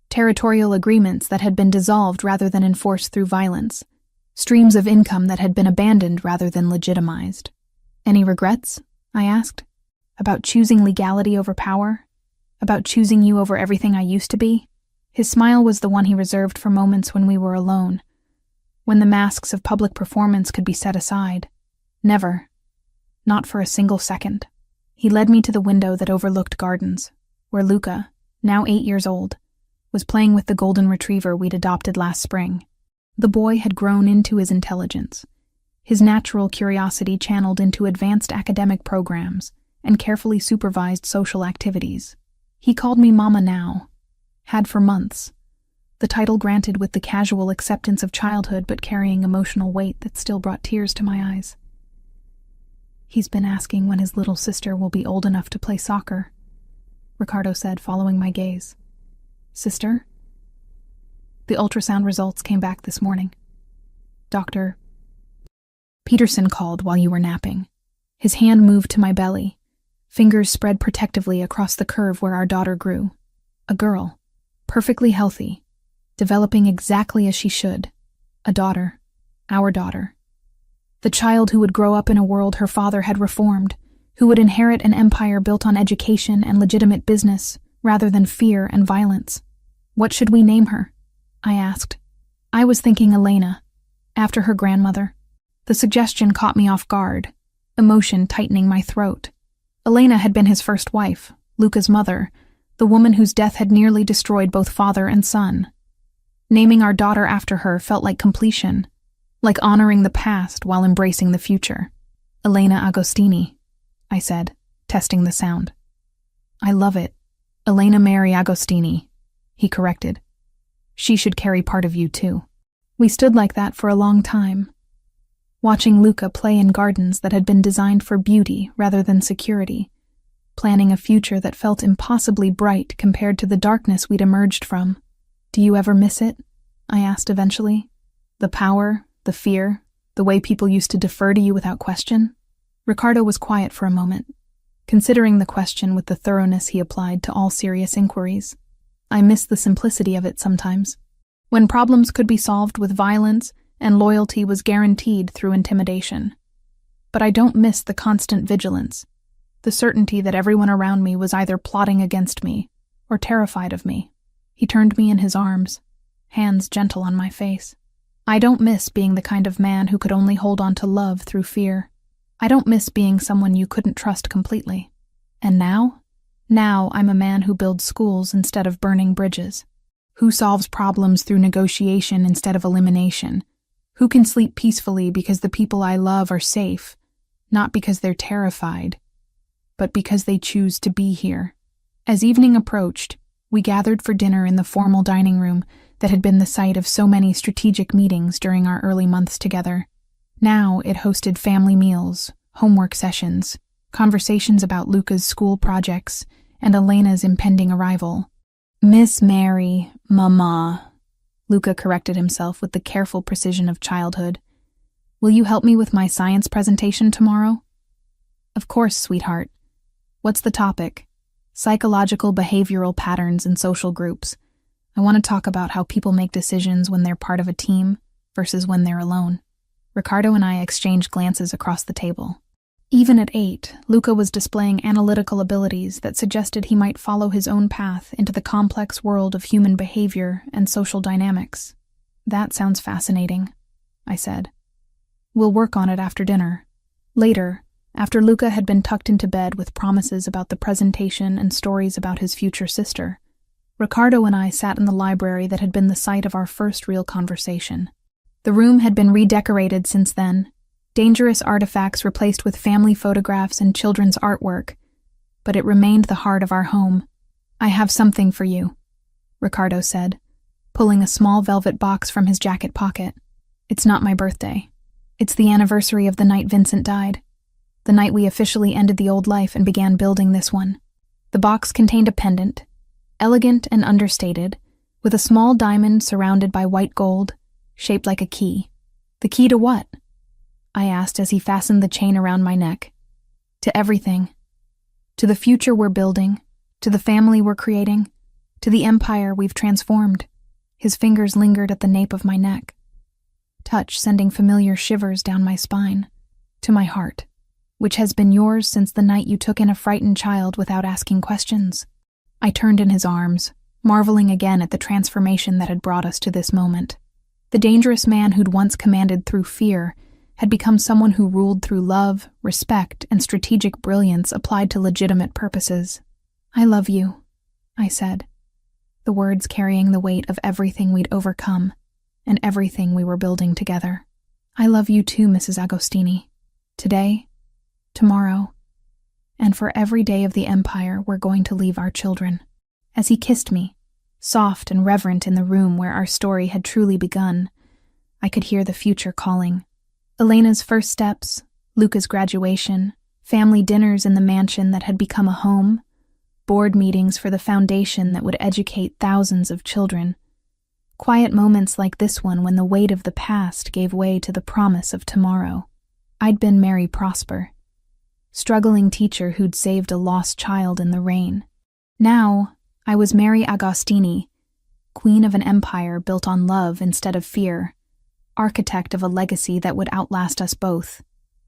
territorial agreements that had been dissolved rather than enforced through violence, streams of income that had been abandoned rather than legitimized. Any regrets? I asked. About choosing legality over power? About choosing you over everything I used to be? His smile was the one he reserved for moments when we were alone, when the masks of public performance could be set aside. Never. Not for a single second. He led me to the window that overlooked gardens, where Luca, now 8 years old, was playing with the golden retriever we'd adopted last spring. The boy had grown into his intelligence, his natural curiosity channeled into advanced academic programs and carefully supervised social activities. He called me Mama now, had for months. the title granted with the casual acceptance of childhood but carrying emotional weight that still brought tears to my eyes. "He's been asking when his little sister will be old enough to play soccer," Ricardo said, following my gaze. "Sister?" "The ultrasound results came back this morning. Dr. Peterson called while you were napping." His hand moved to my belly, fingers spread protectively across the curve where our daughter grew. A girl, perfectly healthy, developing exactly as she should. A daughter, our daughter. The child who would grow up in a world her father had reformed, who would inherit an empire built on education and legitimate business, rather than fear and violence. "What should we name her?" I asked. I was thinking Elena, after her grandmother. The suggestion caught me off guard, emotion tightening my throat. Elena had been his first wife, Luca's mother, the woman whose death had nearly destroyed both father and son. Naming our daughter after her felt like completion, like honoring the past while embracing the future. "Elena Agostini," I said, testing the sound. "I love it. Elena Mary Agostini," he corrected. "She should carry part of you too." We stood like that for a long time, watching Luca play in gardens that had been designed for beauty rather than security, planning a future that felt impossibly bright compared to the darkness we'd emerged from. "Do you ever miss it?" I asked eventually. "The power, the fear, the way people used to defer to you without question?" Ricardo was quiet for a moment, considering the question with the thoroughness he applied to all serious inquiries. "I miss the simplicity of it sometimes. When problems could be solved with violence and loyalty was guaranteed through intimidation. But I don't miss the constant vigilance, the certainty that everyone around me was either plotting against me or terrified of me." He turned me in his arms, hands gentle on my face. "I don't miss being the kind of man who could only hold on to love through fear. I don't miss being someone you couldn't trust completely. And now? Now I'm a man who builds schools instead of burning bridges, who solves problems through negotiation instead of elimination, who can sleep peacefully because the people I love are safe, not because they're terrified, but because they choose to be here." As evening approached, we gathered for dinner in the formal dining room that had been the site of so many strategic meetings during our early months together. Now it hosted family meals, homework sessions, conversations about Luca's school projects, and Elena's impending arrival. "Miss Mary, Mama," Luca corrected himself with the careful precision of childhood. "Will you help me with my science presentation tomorrow?" "Of course, sweetheart. What's the topic?" "Psychological behavioral patterns in social groups. I want to talk about how people make decisions when they're part of a team versus when they're alone." Ricardo and I exchanged glances across the table. Even at 8, Luca was displaying analytical abilities that suggested he might follow his own path into the complex world of human behavior and social dynamics. "That sounds fascinating," I said. "We'll work on it after dinner." Later, after Luca had been tucked into bed with promises about the presentation and stories about his future sister, Ricardo and I sat in the library that had been the site of our first real conversation. The room had been redecorated since then, dangerous artifacts replaced with family photographs and children's artwork, but it remained the heart of our home. "I have something for you," Ricardo said, pulling a small velvet box from his jacket pocket. "It's not my birthday. It's the anniversary of the night Vincent died, the night we officially ended the old life and began building this one." The box contained a pendant, elegant and understated, with a small diamond surrounded by white gold, shaped like a key. "The key to what?" I asked as he fastened the chain around my neck. "To everything. To the future we're building, to the family we're creating, to the empire we've transformed." His fingers lingered at the nape of my neck, touch sending familiar shivers down my spine, to my heart, which has been yours since the night you took in a frightened child without asking questions. I turned in his arms, marveling again at the transformation that had brought us to this moment. The dangerous man who'd once commanded through fear had become someone who ruled through love, respect, and strategic brilliance applied to legitimate purposes. "I love you," I said, the words carrying the weight of everything we'd overcome and everything we were building together. "I love you too, Mrs. Agostini. Today, tomorrow, and for every day of the empire we're going to leave our children." As he kissed me, soft and reverent in the room where our story had truly begun. I could hear the future calling. Elena's first steps, Luca's graduation, family dinners in the mansion that had become a home, board meetings for the foundation that would educate thousands of children. Quiet moments like this one when the weight of the past gave way to the promise of tomorrow. I'd been Mary Prosper, struggling teacher who'd saved a lost child in the rain. Now, I was Mary Agostini, queen of an empire built on love instead of fear, architect of a legacy that would outlast us both.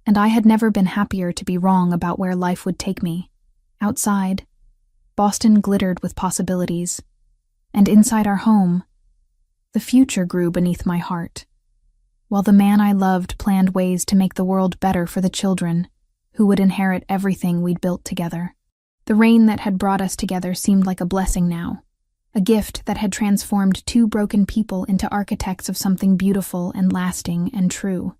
And I had never been happier to be wrong about where life would take me. Outside, Boston glittered with possibilities. And inside our home, the future grew beneath my heart, while the man I loved planned ways to make the world better for the children who would inherit everything we'd built together. The rain that had brought us together seemed like a blessing now, a gift that had transformed two broken people into architects of something beautiful and lasting and true.